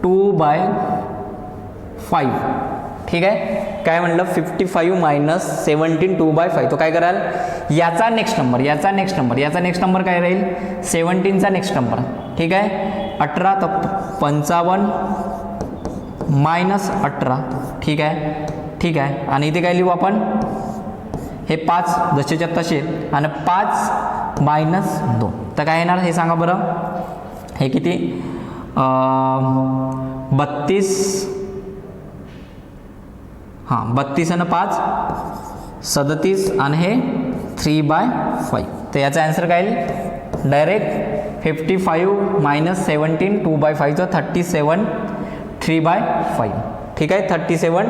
S1: 2/5. ठीक आहे, काय म्हटलं 55 - 17 2/5. तो काय कराल याचा नेक्स्ट नंबर काय राहील 17चा नेक्स्ट नंबर. ठीक आहे, 18 तर 55 - 18. ठीक आहे, आणि इथे काय लिहू आपण हे 5 जसेच्या तसे आणि 5 - 2. तर काय येणार हे सांगा बरं. हे किती 32. हां 32 आणि 5 37 आणि हे 3/5. तर याचा आन्सर काय येईल डायरेक्ट 55 - 17 2/5 37 3/5. ठीक आहे, 37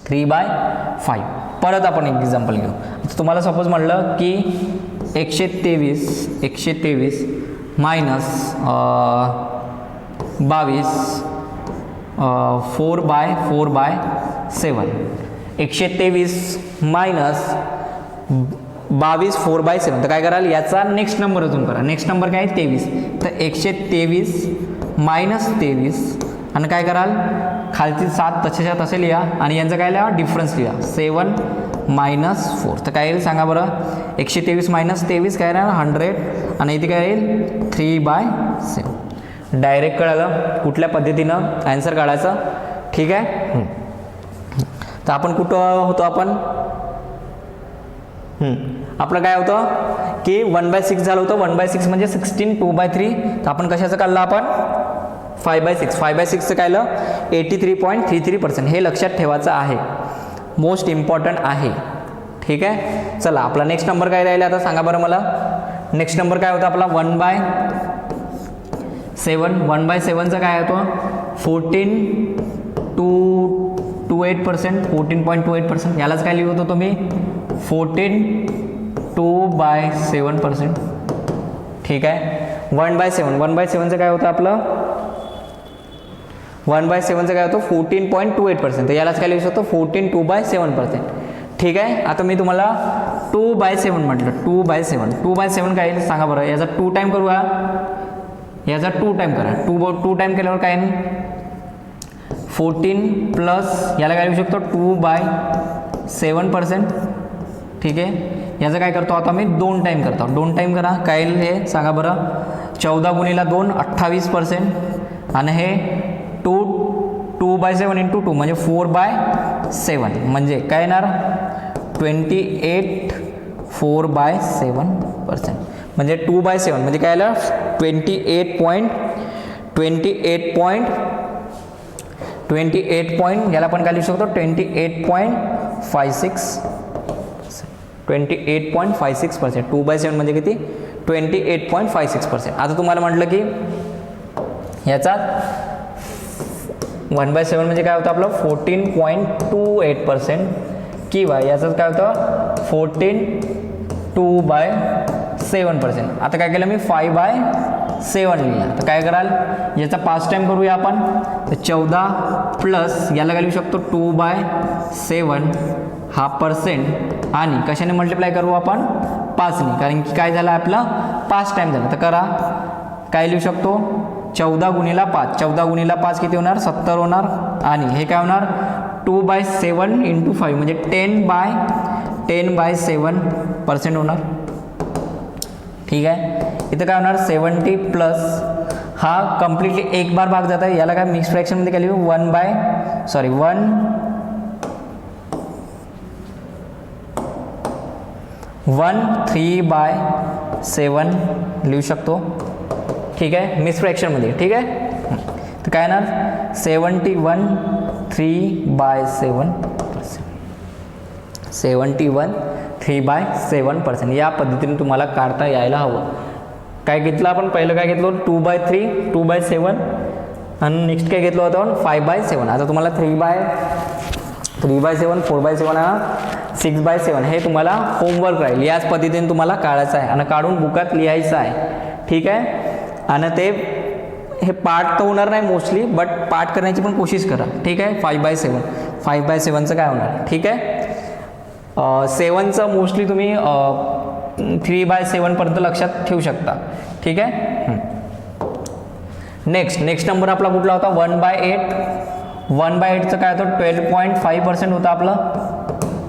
S1: 3/5. परत आपण एक एक्झाम्पल घेऊ. तुम्हाला सपोज म्हटलं की 123 मायनस 22 4/7. 123 मायनस 22 4/7. तर काय कराल याचा नेक्स्ट नंबर अजून करा. नेक्स्ट नंबर काय 23. तर 123 मायनस 23 आणि काय कराल खालची 7 तसेच्या तसे लिहा आणि यांचं काय लिहा डिफरन्स लिहा 7 - 4. तर काय येईल सांगा बरं 123 - 23 काय राहील 100 आणि इथे काय येईल 3/7. डायरेक्ट कळालं कुठल्या पद्धतीनं ॲन्सर काढायचं. ठीक आहे. तर आपण कुठं होतो आपण आपलं काय होतं की 1/6 झालं होतं. 1/6 म्हणजे 16. 2/3 तर आपण कशाचं काढलं आपण 5/6. 5/6चं काढलं 83.33%. हे लक्षात ठेवायचं आहे, मोस्ट इम्पॉर्टंट आहे. ठीक आहे. चला आपला नेक्स्ट नंबर काय राहिला आता सांगा बरं मला. नेक्स्ट नंबर काय होता आपला 1/7. 1/7चा काय होतो 14.28%. 14.28%. यालाच काय लिहित होतो मी 14.2/7%. ठीक आहे. 1/7. 1/7चं काय होतं आपलं 1/7चं काय होतं 14.28%. तर यालाच काय लिहू शकतो 14.2/7%. ठीक आहे. आता मी तुम्हाला 2/7 म्हटलं. 2/7. 2/7 काय येईल सांगा बरं. याचा 2 टाईम करू का, याचा 2 टाईम करा. 2 टाईम केल्यावर काय नाही 14 प्लस याला काय लिहू शकतो 2/7%. ठीक आहे. याचं काय करतो आता मी 2 टाईम करतो. 2 टाईम करा काय येईल हे सांगा बरं. 14 गुणिला 2 28%. आणि हे 2/7 इंटू 2 म्हणजे 4/7 म्हणजे काय येणार 28 4/7%. म्हणजे 2/7 म्हणजे काय आलं 28 याला आपण काय लिहू शकतो 28.56%. 2/7 म्हणजे किती 28.56%. आता तुम्हाला म्हटलं की याचा 1/7 म्हणजे काय होतं आपलं 14.28% किंवा याचं काय होतं 14.2/7%. आता काय केलं मी 5/7 लिहिलं. तर काय कराल याचा 5 टाईम करूया आपण. तर 14 प्लस याला काय लिहू शकतो 2/7 हा पर्सेंट आणि कशाने मल्टिप्लाय करू आपण 5ने, कारण की काय झालं आपलं 5 टाईम झालं. तर करा काय लिहू शकतो 14 गुणिला 5. 14 गुणिला 5 किती होणार 70 होणार. आणि हे काय होणार 2/7 इंटू 5 म्हणजे 10/7% होणार. ठीक आहे. इथं काय होणार 70 प्लस हा कम्प्लिटली एक बार भाग जात आहे. याला काय मिक्स फ्रॅक्शनमध्ये काय लिहू 3/7 लिहू शकतो. ठीक आहे. मिक्स फ्रॅक्शनमध्ये. ठीक आहे. तर काय येणार 71 3/7%. 71 3/7%. या पद्धतीने तुम्हाला काढता यायला हवं. काय घेतलं आपण पहिलं काय घेतलं 2/3 2/7 आणि नेक्स्ट काय घेतलं होतं आपण 5/7. आता तुम्हाला 3/7 4/7 6/7 हे तुम्हाला होमवर्क राहील. याच पद्धतीने तुम्हाला काढायचं आहे आणि काढून बुकात लिहायचं आहे. ठीक आहे. आणि ते हे पार्ट तर होणार नाही मोस्टली, बट पार्ट करण्याची पण कोशिश करा. ठीक आहे. 5/7चं काय होणार. ठीक आहे. 7चं मोस्टली तुम्ही 3/7 पर्यंत लक्षात ठेवू शकता. ठीक आहे. नेक्स्ट नंबर आपला कुठला होता 1/8. 1/8चं काय होतं 12.5% होतं आपलं.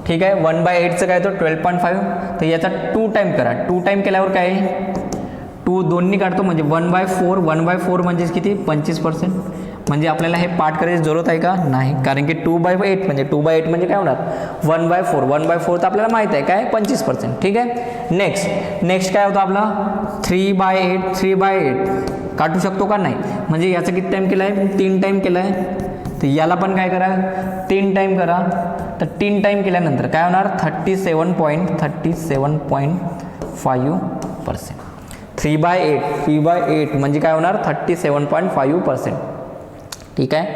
S1: ठीक आहे. 1/8चं काय होतं 12.5. तर याचा 2 टाईम करा. 2 टाईम केल्यावर काय 2 दोन्ही काढतो म्हणजे 1/4. 1/4 म्हणजे किती 25%. म्हणजे आपल्याला हे पार्ट करायची जरूरत आहे का नाही, कारण की 2/8 म्हणजे 2/8 म्हणजे काय होणार 1/4. 1/4 तर आपल्याला माहिती आहे काय 25%. ठीक आहे. नेक्स्ट काय होतं आपला 3/8. 3/8 काटू शकतो का नाही, म्हणजे याचं किती टाईम केलं आहे 3 टाईम केलं आहे. तर याला पण काय करा 3 टाईम करा. तर 3 टाईम केल्यानंतर काय होणार 37.5%. 3/8 म्हणजे काय होणार 37.5%. ठीक आहे.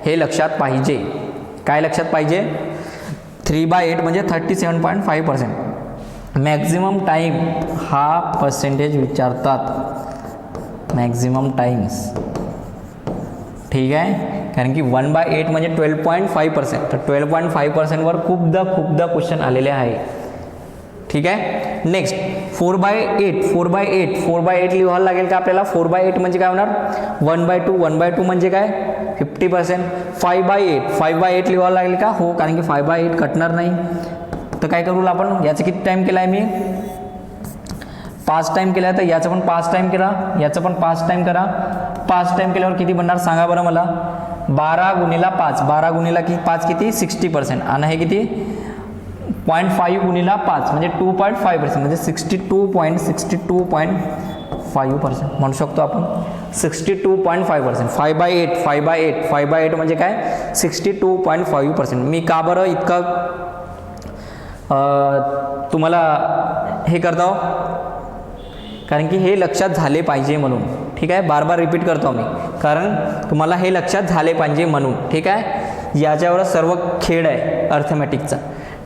S1: हे लक्षात पाहिजे. काय लक्षात पाहिजे 3/8 म्हणजे 37.5%. मॅक्झिमम टाईम हा पर्सेंटेज विचारतात. Maximum Times. ठीक आहे. कारण की 1/8 म्हणजे 12.5%. तर 12.5% वर खूपदा क्वेश्चन आलेले आहे. ठीक आहे. नेक्स्ट 4/8 लिहायला लागेल का आपल्याला. 4/8 म्हणजे काय होणार 1/2 म्हणजे काय 50%. 5/8 लिहायला लागेल का हो, कारण की 5/8 कटणार नाही. तर काय करू आपण याचं किती टाईम केला आहे मी 5 टाईम केला. तर याचं पण 5 टाईम करा, याचं पण 5 टाईम करा. 5 टाईम केल्यावर किती बनणार सांगा बरं मला. 12 गुणिला 5, 12 गुणिला 5 किती 60%, आणि हे किती 0.5 गुणिला 5 म्हणजे 2.5% म्हणजे 62.5% म्हणू शकतो आपण. 62.5%, 5/8 5/8 5/8 म्हणजे काय 62.5%. मी का बरं इतकं तुम्हाला हे करतो, कारण की हे लक्षात झाले पाहिजे म्हणून. ठीक आहे, बार बार रिपीट करतो मी, कारण तुम्हाला हे लक्षात झाले पाहिजे म्हणून. ठीक आहे, याच्यावर सर्व खेळ आहे अर्थमॅटिकचा.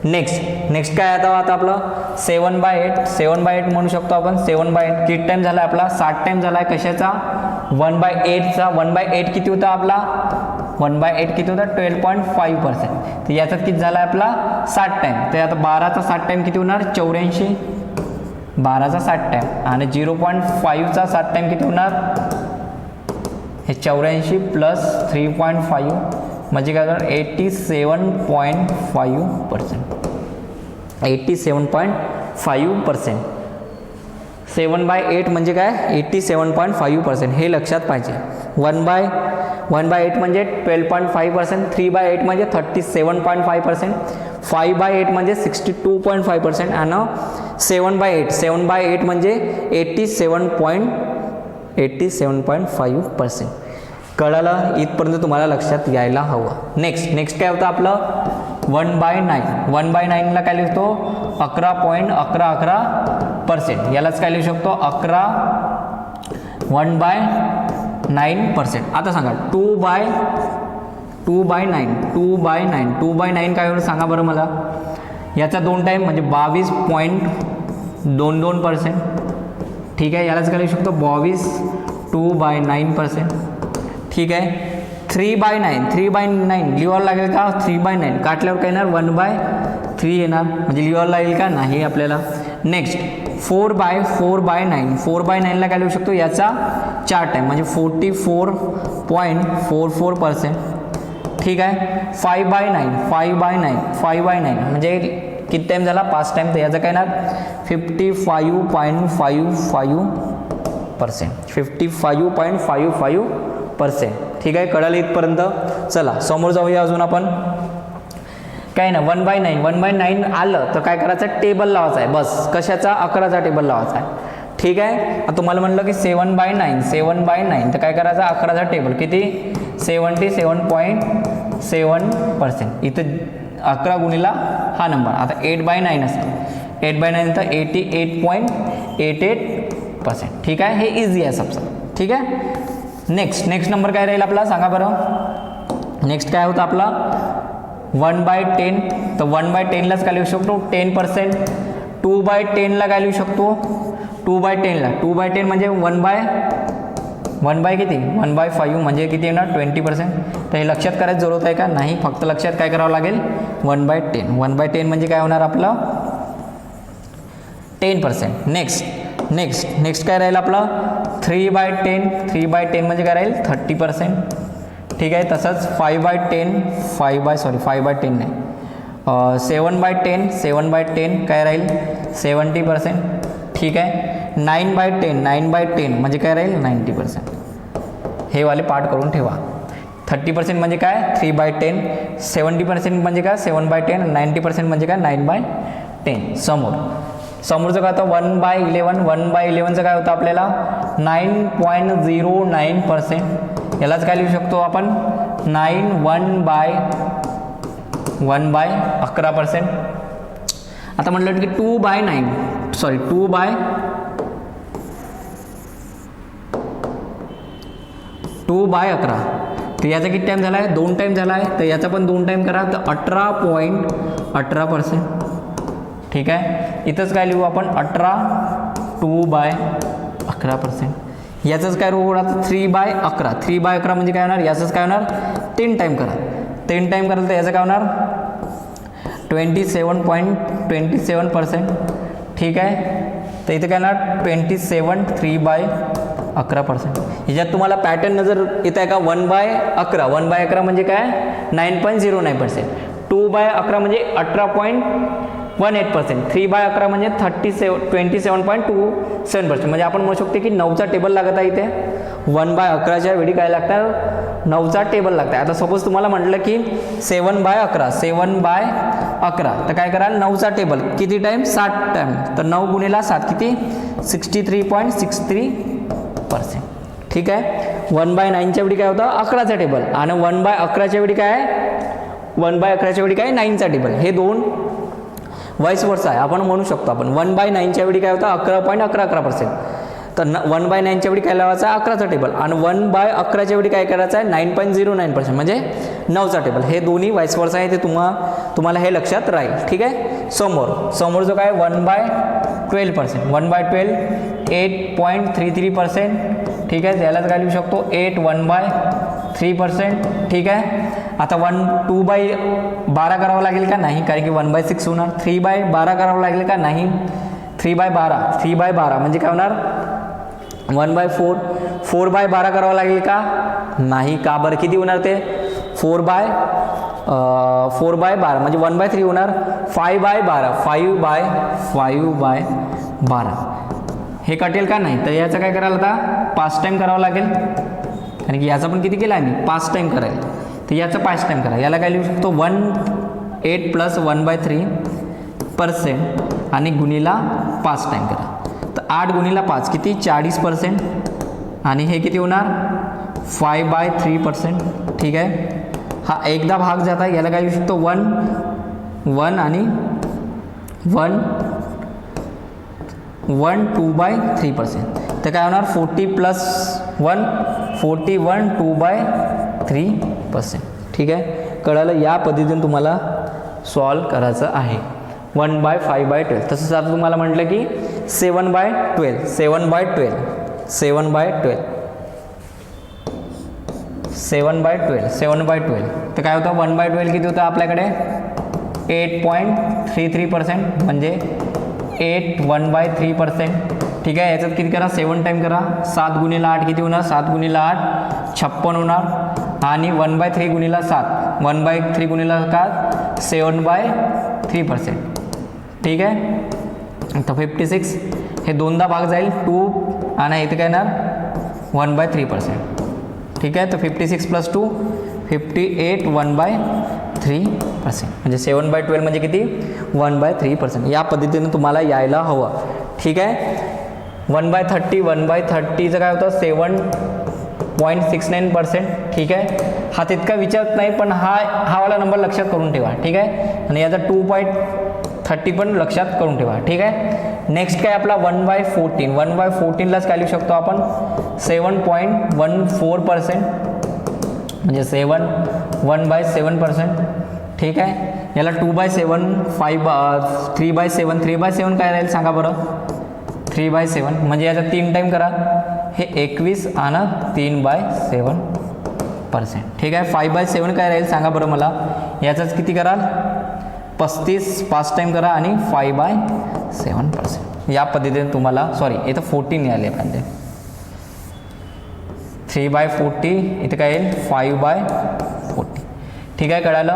S1: नेक्स्ट काय आता आपलं 7/8 7/8 म्हणू शकतो आपण. 7/8 किती टाईम झाला आपला 60 टाईम झाला आहे. कशाचा 1/8चा. 1/8 किती होता आपला 1/8 किती होता 12.5%. तर याच्यात किती झाला आपला 60 टाईम. तर आता 12चा 60 टाईम किती होणार 84. 12चा 60 टाईम आणि 0.5चा 60 टाईम किती होणार हे 84 प्लस 3.5 म्हणजे काय होणार 87.5%. 87.5%. 7/8 म्हणजे काय 87.5%. हे लक्षात पाहिजे. 1/8 म्हणजे 12.5%, 3/8 म्हणजे 37.5%, 5/8 म्हणजे 62.5% आणि 7/8 म्हणजे 87.5%. कळालं, इथपर्यंत तुम्हाला लक्षात यायला हवं. नेक्स्ट काय होतं आपलं 1/9. 1/9ला काय लिहितो 11.11%. यालाच काय लिहू शकतो 1/9%. आता सांगा 2/9 काय होईल सांगा बरं मला. याचा 2 टाईम म्हणजे 22.22%. ठीक आहे, यालाच काय लिहू शकतो 2/9%. ठीक आहे, 3/9 लिहावं लागेल का 3/9 काटल्यावर काय येणार 1/3 येणार म्हणजे लिहावं लागेल का नाही आपल्याला. नेक्स्ट 4/9 4/9ला काय लिहू शकतो याचा 4 टाईम म्हणजे 44.44%. ठीक आहे, 5/9 म्हणजे किती टाईम झाला 5 टाईम. तर याचा काय येणार 55.55%. 55.55%. ठीक आहे, कळालं इथपर्यंत. चला समोर जाऊया अजून आपण. काय ना 1/9 आलं तर काय करायचं टेबल लावायचा आहे बस. कशाचा 11चा टेबल लावायचा आहे. ठीक आहे, आता तुम्हाला म्हणलं की 7/9 तर काय करायचं 11चा टेबल किती 77.7%. इथं 11 गुणिला हा नंबर. आता 8/9 असेल 8/9 तर 88.88%. ठीक आहे, हे इझी आहे सबसे. ठीक आहे, नेक्स्ट नंबर काय राहील आपला सांगा बरं. नेक्स्ट काय होतं आपला 1/10. तर 1/10लाच काय लिहू शकतो 10%. 2/10ला काय लिहू शकतो 2/10 म्हणजे 1 किती 1/5 म्हणजे किती येणार 20%. तर हे लक्षात करायची जरूरत आहे का नाही, फक्त लक्षात काय करावं लागेल 1/10 म्हणजे काय होणार आपलं 10%. नेक्स्ट काय राहील आपलं 3/10 म्हणजे काय राहील 30%. ठीक आहे, तसंच 5/10 नाही 7/10 काय राहील 70%. ठीक आहे, 9/10 म्हणजे काय राहील 90%. हे वाले पार्ट करून ठेवा. 30% म्हणजे काय 3/10, 70% म्हणजे काय 7/10, 90% म्हणजे काय 9/10. समोरचं काय होतं 1/11चं काय होतं आपल्याला 9.09%. यालाच काय लिहू शकतो आपण 1/11%. आता म्हटलं की 2/11 तर याचा किती टाईम झाला आहे 2 टाईम झाला आहे. तर याचा पण 2 टाईम करा तर 18.18%. ठीक आहे, इथंच काय लिहू आपण 2/11%. याचंच काय रोड आता 3/11 म्हणजे काय होणार याचंच काय होणार 3 टाईम करा. 3 टाईम कराल तर याचं काय होणार 27.27%. ठीक आहे, तर इथं काय होणार 3/11%. ह्याच्यात तुम्हाला पॅटर्न नजर येत आहे का 1/11 म्हणजे काय 9.09%. 2/11 म्हणजे 18%. 3/11 म्हणजे 27.27%. म्हणजे आपण म्हणू शकतो की 9चा टेबल लागत आहे इथे. 1/11च्या वेळी काय लागतं, 9चा टेबल लागतं. आता सपोज तुम्हाला म्हटलं की 7/11, 7/11 तर काय कराल, 9चा टेबल किती टाईम, 60 टाईम. तर 9 गुणिला 7 किती, 63.63%. ठीक आहे. 1/9च्या वेळी काय होतं, 11चा टेबल. आणि 1/11च्या वेळी काय आहे, 1/11च्या वेळी काय, 9चा टेबल. हे दोन वाईस वर्सा आहे, आपण म्हणू शकतो आपण. 1/9च्या वेळी काय होतं, 11.11%. तर 1/9च्या वेळी काय लावायचं, 11चा टेबल. आणि 1/11च्या वेळी काय करायचं आहे, 9.09% म्हणजे 9चा टेबल. हे दोन्ही वाईस वर्सा आहे, ते तुम्हाला हे लक्षात राहील. ठीक आहे. समोर जो काय 1/12%, 1/12 8.33%. ठीक आहे. यालाच काय लिहू शकतो, 8 1/3%. ठीक आहे. आता 2/12 करावं लागेल का, नाही, कारण की 1/6 होणार. 3/12 करावं लागेल का, नाही, 3/12 म्हणजे काय होणार, 1/4. 4/12 करावं लागेल का, नाही, का बरं, किती होणार ते, 4/12 म्हणजे 1/3 होणार. 5/12 हे कटेल का, नाही. तर याचं काय करायला, आता 5 टाईम करावं लागेल, कारण की याचा पण किती केला आहे मी, 5 टाईम करायला. तर याचं 5 टाईम करा. याला काय लिहू शकतो, 8 + 1/3% आणि गुणिला 5 टाईम करा. तर 8 गुणिला 5 किती, 40%. आणि हे किती होणार, 5/3%. ठीक आहे. हा एकदा भाग जाता, याला काय लिहू शकतो, 1 आणि 1 2/3%. तर काय होणार, 40 + 1 41 2/3%. ठीक आहे. कळालं. या पद्धतीने तुम्हाला सॉल्व करायचं आहे. 1/5/12. तसंच आता तुम्हाला म्हटलं की 7/12 तर काय होतं, 1/12 किती होतं आपल्याकडे, 8.33% म्हणजे 8 1/3%. ठीक आहे. याच्यात किती करा, 7 टाईम करा. 7 गुणिला 8 किती होणार, 7 गुणिला 8 56 होणार. आणि 1/3 गुणिला 7, 1/3 गुणिला 7 7/3%. ठीक आहे. तर 56 हे दोनदा भाग जाईल, 2 आणि इथे काय येणार, 1/3%. ठीक आहे. तर 56 + 2 58 1/3%. म्हणजे 7/12 म्हणजे किती, 1/3%. या पद्धतीने तुम्हाला यायला हवं. ठीक आहे. 1/30चं काय होतं, 7.69%. ठीक आहे. हा तितका विचारत नाही, पण हा वाला नंबर लक्षात करून ठेवा. ठीक आहे. आणि याचा 2.30 पण लक्षात करून ठेवा. ठीक आहे. नेक्स्ट काय आपला 1/14. 1/14लाच काय लिहू शकतो आपण, 7.14% म्हणजे 1/7%. ठीक आहे. याला 2/7 3/7 काय राहील सांगा बरं, 3/7 म्हणजे याचा 3 टाईम करा, हे 21 आणि 3/7%. ठीक आहे. 5/7 काय राहील सांगा बरं मला, याचाच किती कराल, 35 5 टाईम करा आणि 5/7%. या पद्धतीने तुम्हाला, सॉरी इथं 14 आले पाहिजे, 3/40 इथे काय येईल, 5/40. ठीक आहे. कळालं.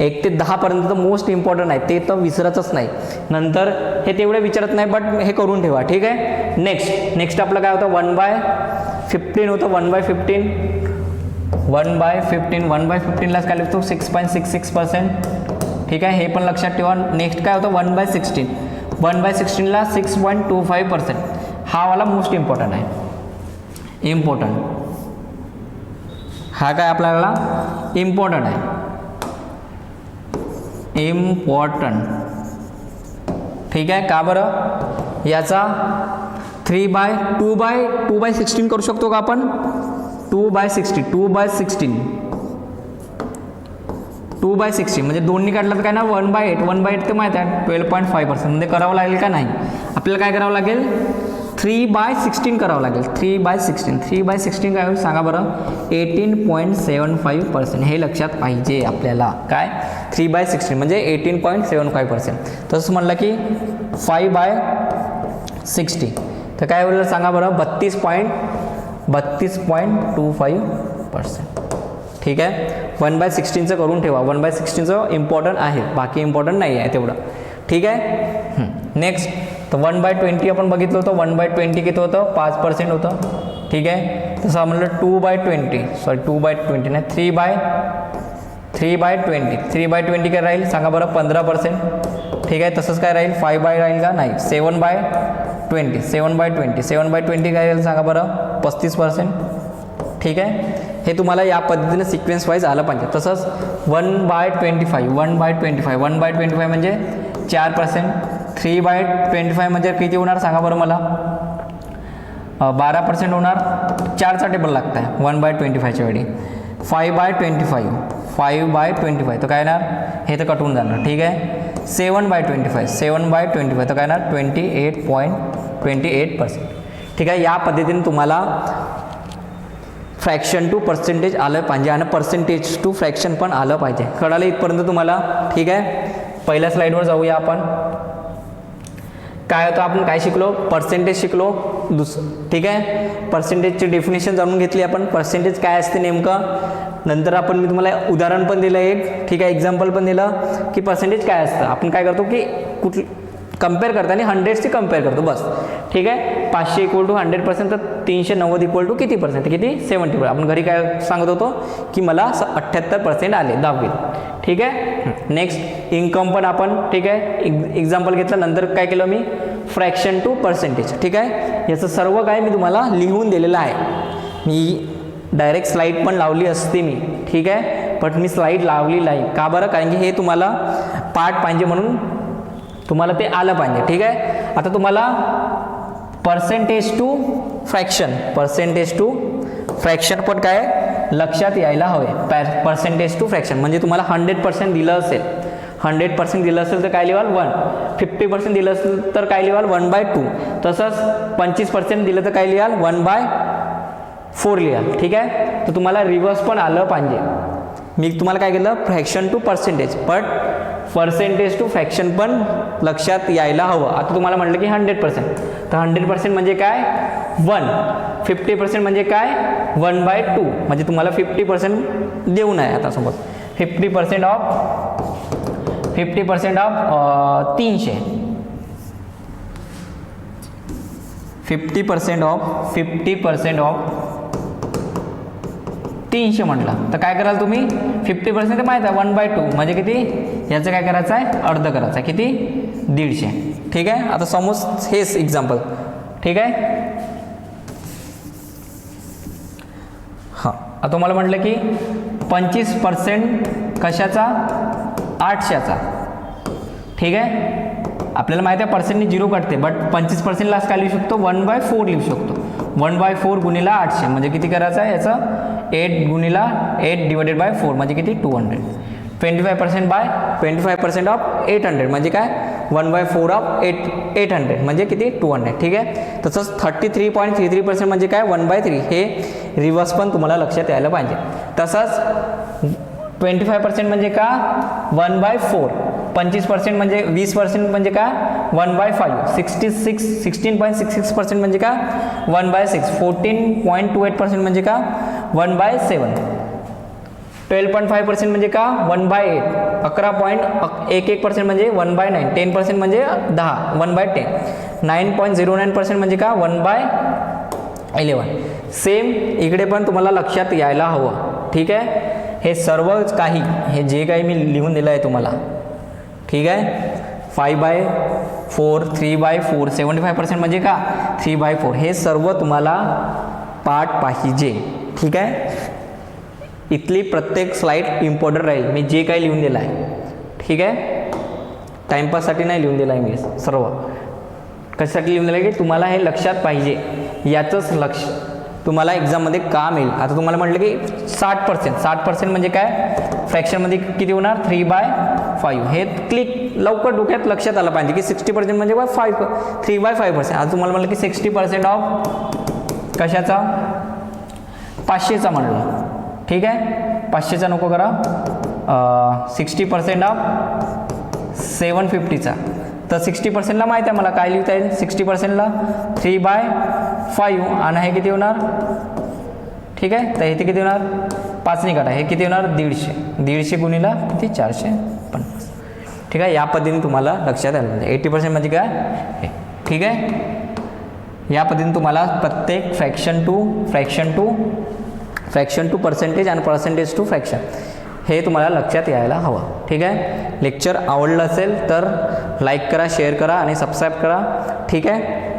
S1: 1 ते 10 पर्यंत तर मोस्ट इम्पॉर्टंट आहे, ते तर विसरायचंच नाही. नंतर हे तेवढे विचारत नाही, बट हे करून ठेवा. ठीक आहे. नेक्स्ट आपलं काय होतं, 1/15 होतं. 1/15लाच काय लिहितो, 6.66%. ठीक आहे. हे पण लक्षात ठेवा. नेक्स्ट काय होतं, 1/16ला 6.25%. हा वाला मोस्ट इम्पॉर्टंट आहे, हा काय आपल्याला इम्पॉर्टंट आहे, ठीक आहे. का बरं, याचा 2/16 करू शकतो का आपण, 2/16 म्हणजे दोन्ही काढलं तर काय ना, 1/8 ते माहीत आहे 12.5% म्हणजे करावं लागेल का, नाही. आपल्याला काय करावं लागेल, 3/16 करावं लागेल. 3/16 काय होईल सांगा बरं, 18.75%. हे लक्षात पाहिजे आपल्याला. काय 3/16 म्हणजे 18.75%. तसंच म्हणलं की 5/60 तर काय होईल सांगा बरं, 32.25%. ठीक आहे. 1/16चं करून ठेवा. 1/16चं इम्पॉर्टंट आहे, बाकी इम्पॉर्टंट नाही आहे तेवढं. ठीक आहे. नेक्स्ट तर 1/20 आपण बघितलं होतं. 1/20 किती होतं? 5% होतं. ठीक आहे. तसं म्हणलं 2/20 सॉरी 2/20 नाही 3/20 3/20 काय राहील सांगा बरं? 15%. ठीक आहे. तसंच काय राहील? 5 राहील का? नाही. 7/20 7/20 काय राहील सांगा बरं? 35%. ठीक आहे. हे तुम्हाला या पद्धतीने सिक्वेन्स वाईज आलं पाहिजे. तसंच 1/25 म्हणजे 4%. 3/25 म्हणजे किती होणार सांगा बरं मला? 12% होणार. 4चा टेबल लागत आहे 1/25च्या वेळी. 5/25 तर काय येणार? हे तर कटवून जाणार. ठीक आहे. 7/25 तर काय येणार? 28.28%. ठीक आहे. या पद्धतीने तुम्हाला फ्रॅक्शन टू पर्सेंटेज आलं पाहिजे आणि पर्सेंटेज टू फ्रॅक्शन पण आलं पाहिजे. कळालं इथपर्यंत तुम्हाला? ठीक आहे. पहिल्या स्लाईडवर जाऊया आपण. काय होतं? आपण काय शिकलो? पर्सेंटेज शिकलो. ठीक आहे. पर्सेंटेजची डेफिनेशन जाणून घेतली आपण. पर्सेंटेज काय असते नेमकं. नंतर आपण मी तुम्हाला उदाहरण पण दिलं एक. ठीक आहे. एक्झाम्पल पण दिलं की पर्सेंटेज काय असतं. आपण काय करतो की कुठली कंपेअर करताना 100ची कंपेअर करतो बस. ठीक आहे. 500 = 100% तर 390 = किती पर्सेंट? किती? 70%. आपण घरी काय सांगत होतो की मला 78% आले 10वीत. ठीक आहे. नेक्स्ट इन्कम पण आपण ठीक आहे एक्झाम्पल घेतलं. नंतर काय केलं मी? Fraction to percentage. ठीक आहे. याचं सर्व काय मी तुम्हाला लिहून दिलेलं आहे. मी डायरेक्ट स्लाईड पण लावली असते मी. ठीक आहे. पण मी स्लाईड लावली नाही. का बरं? कारण की हे तुम्हाला पार्ट पाहिजे म्हणून तुम्हाला ते आलं पाहिजे. ठीक आहे. आता तुम्हाला पर्सेंटेज टू फ्रॅक्शन पण काय लक्षात यायला हवे. पर्सेंटेज टू फ्रॅक्शन म्हणजे तुम्हाला 100% दिलं असेल. 100% दिलं असेल तर काय लिहाल? 1. 50% दिलं असेल तर काय लिहाल? 1/2. तसंच 25% दिलं तर काय लिहाल? 1/4 लिहाल. ठीक आहे. तर तुम्हाला रिव्हर्स पण आलं पाहिजे. मी तुम्हाला काय केलं? Fraction to percentage but percentage to fraction पण लक्षात यायला हवं. आता तुम्हाला म्हटलं की 100%. तर 100% म्हणजे काय? 1. 50% म्हणजे काय? 1/2 म्हणजे तुम्हाला 50% देऊन आहे. आता समज 50% ऑफ 300 50% ऑफ 300 म्हटलं तर काय कराल तुम्ही? 50% तर माहीत आहे 1/2 म्हणजे किती? याचं काय करायचं आहे? अर्ध करायचं आहे. किती? 150. ठीक आहे. आता समोर हेच एक्झाम्पल. ठीक आहे. हां. आता तुम्हाला म्हटलं की 25% कशाचा? 800चा. ठीक आहे. आपल्याला माहिती आहे पर्सेंटनी 0 काढते बट 25%ला काय लिहू शकतो? 1/4 लिहू शकतो. 1/4 गुणिला 800 म्हणजे किती करायचं आहे? याचं 8 गुणिला 8 डिवायडेड बाय 4 म्हणजे किती? 200. 25% ऑफ 800 म्हणजे काय? 1/4 ऑफ 800 म्हणजे किती? 200. ठीक आहे. तसंच 33.33% म्हणजे काय? 1/3. हे रिव्हर्स पण तुम्हाला लक्षात यायला पाहिजे. तसंच 25% म्हणजे का? 1/4. 25% म्हणजे 20% म्हणजे काय? 1/5. 16.66% म्हणजे का? 1/6. 14.28% म्हणजे का? 1/7. 12.5% म्हणजे का? 1/8. 11.11% म्हणजे 1/9. 10% म्हणजे 10. 1/10. 9.09% म्हणजे का? 1/11. सेम इकडे पण तुम्हाला लक्षात यायला हवं. ठीक आहे. हे सर्व काही हे जे काही मी लिहून दिलं आहे तुम्हाला. ठीक आहे. 5/4 3/4 75% म्हणजे का? 3/4. हे सर्व तुम्हाला पाठ पाहिजे. ठीक आहे. इथली प्रत्येक स्लाईड इम्पॉर्टंट राहील. मी जे काही लिहून दिलं आहे. ठीक आहे. टाइमपाससाठी नाही लिहून दिलं आहे मी सर्व. कशासाठी लिहून दिलं आहे की तुम्हाला हे लक्षात पाहिजे. याचंच लक्ष तुम्हाला एक्झाममध्ये काम येईल. आता तुम्हाला म्हटलं की 60% म्हणजे काय? फ्रॅक्शनमध्ये किती होणार? 3/5. हे क्लिक लवकर डोक्यात लक्षात आलं पाहिजे की 60% म्हणजे 3/5%. आता तुम्हाला म्हटलं की 60% ऑफ कशाचा? 500चा म्हणलं. ठीक आहे. 500चा नको करा. 60% ऑफ 750चा. तर 60%ला माहीत आहे मला काय लिहिता येईल? 60%ला 3/5 आणि हे किती होणार? ठीक आहे. तर इथे किती होणार? 5ने काटा, हे किती होणार 150, 150 गुणिला किती 450. ठीक आहे, या पद्धतीने तुम्हाला लक्षात आलं म्हणजे 80% म्हणजे काय हे. ठीक आहे, या पद्धतीने तुम्हाला प्रत्येक फ्रॅक्शन टू पर्सेंटेज आणि पर्सेंटेज टू फ्रॅक्शन हे तुम्हाला लक्षात यायला हवं. ठीक आहे, लेक्चर आवडलं असेल तर लाईक करा, शेअर करा आणि सबस्क्राईब करा. ठीक आहे.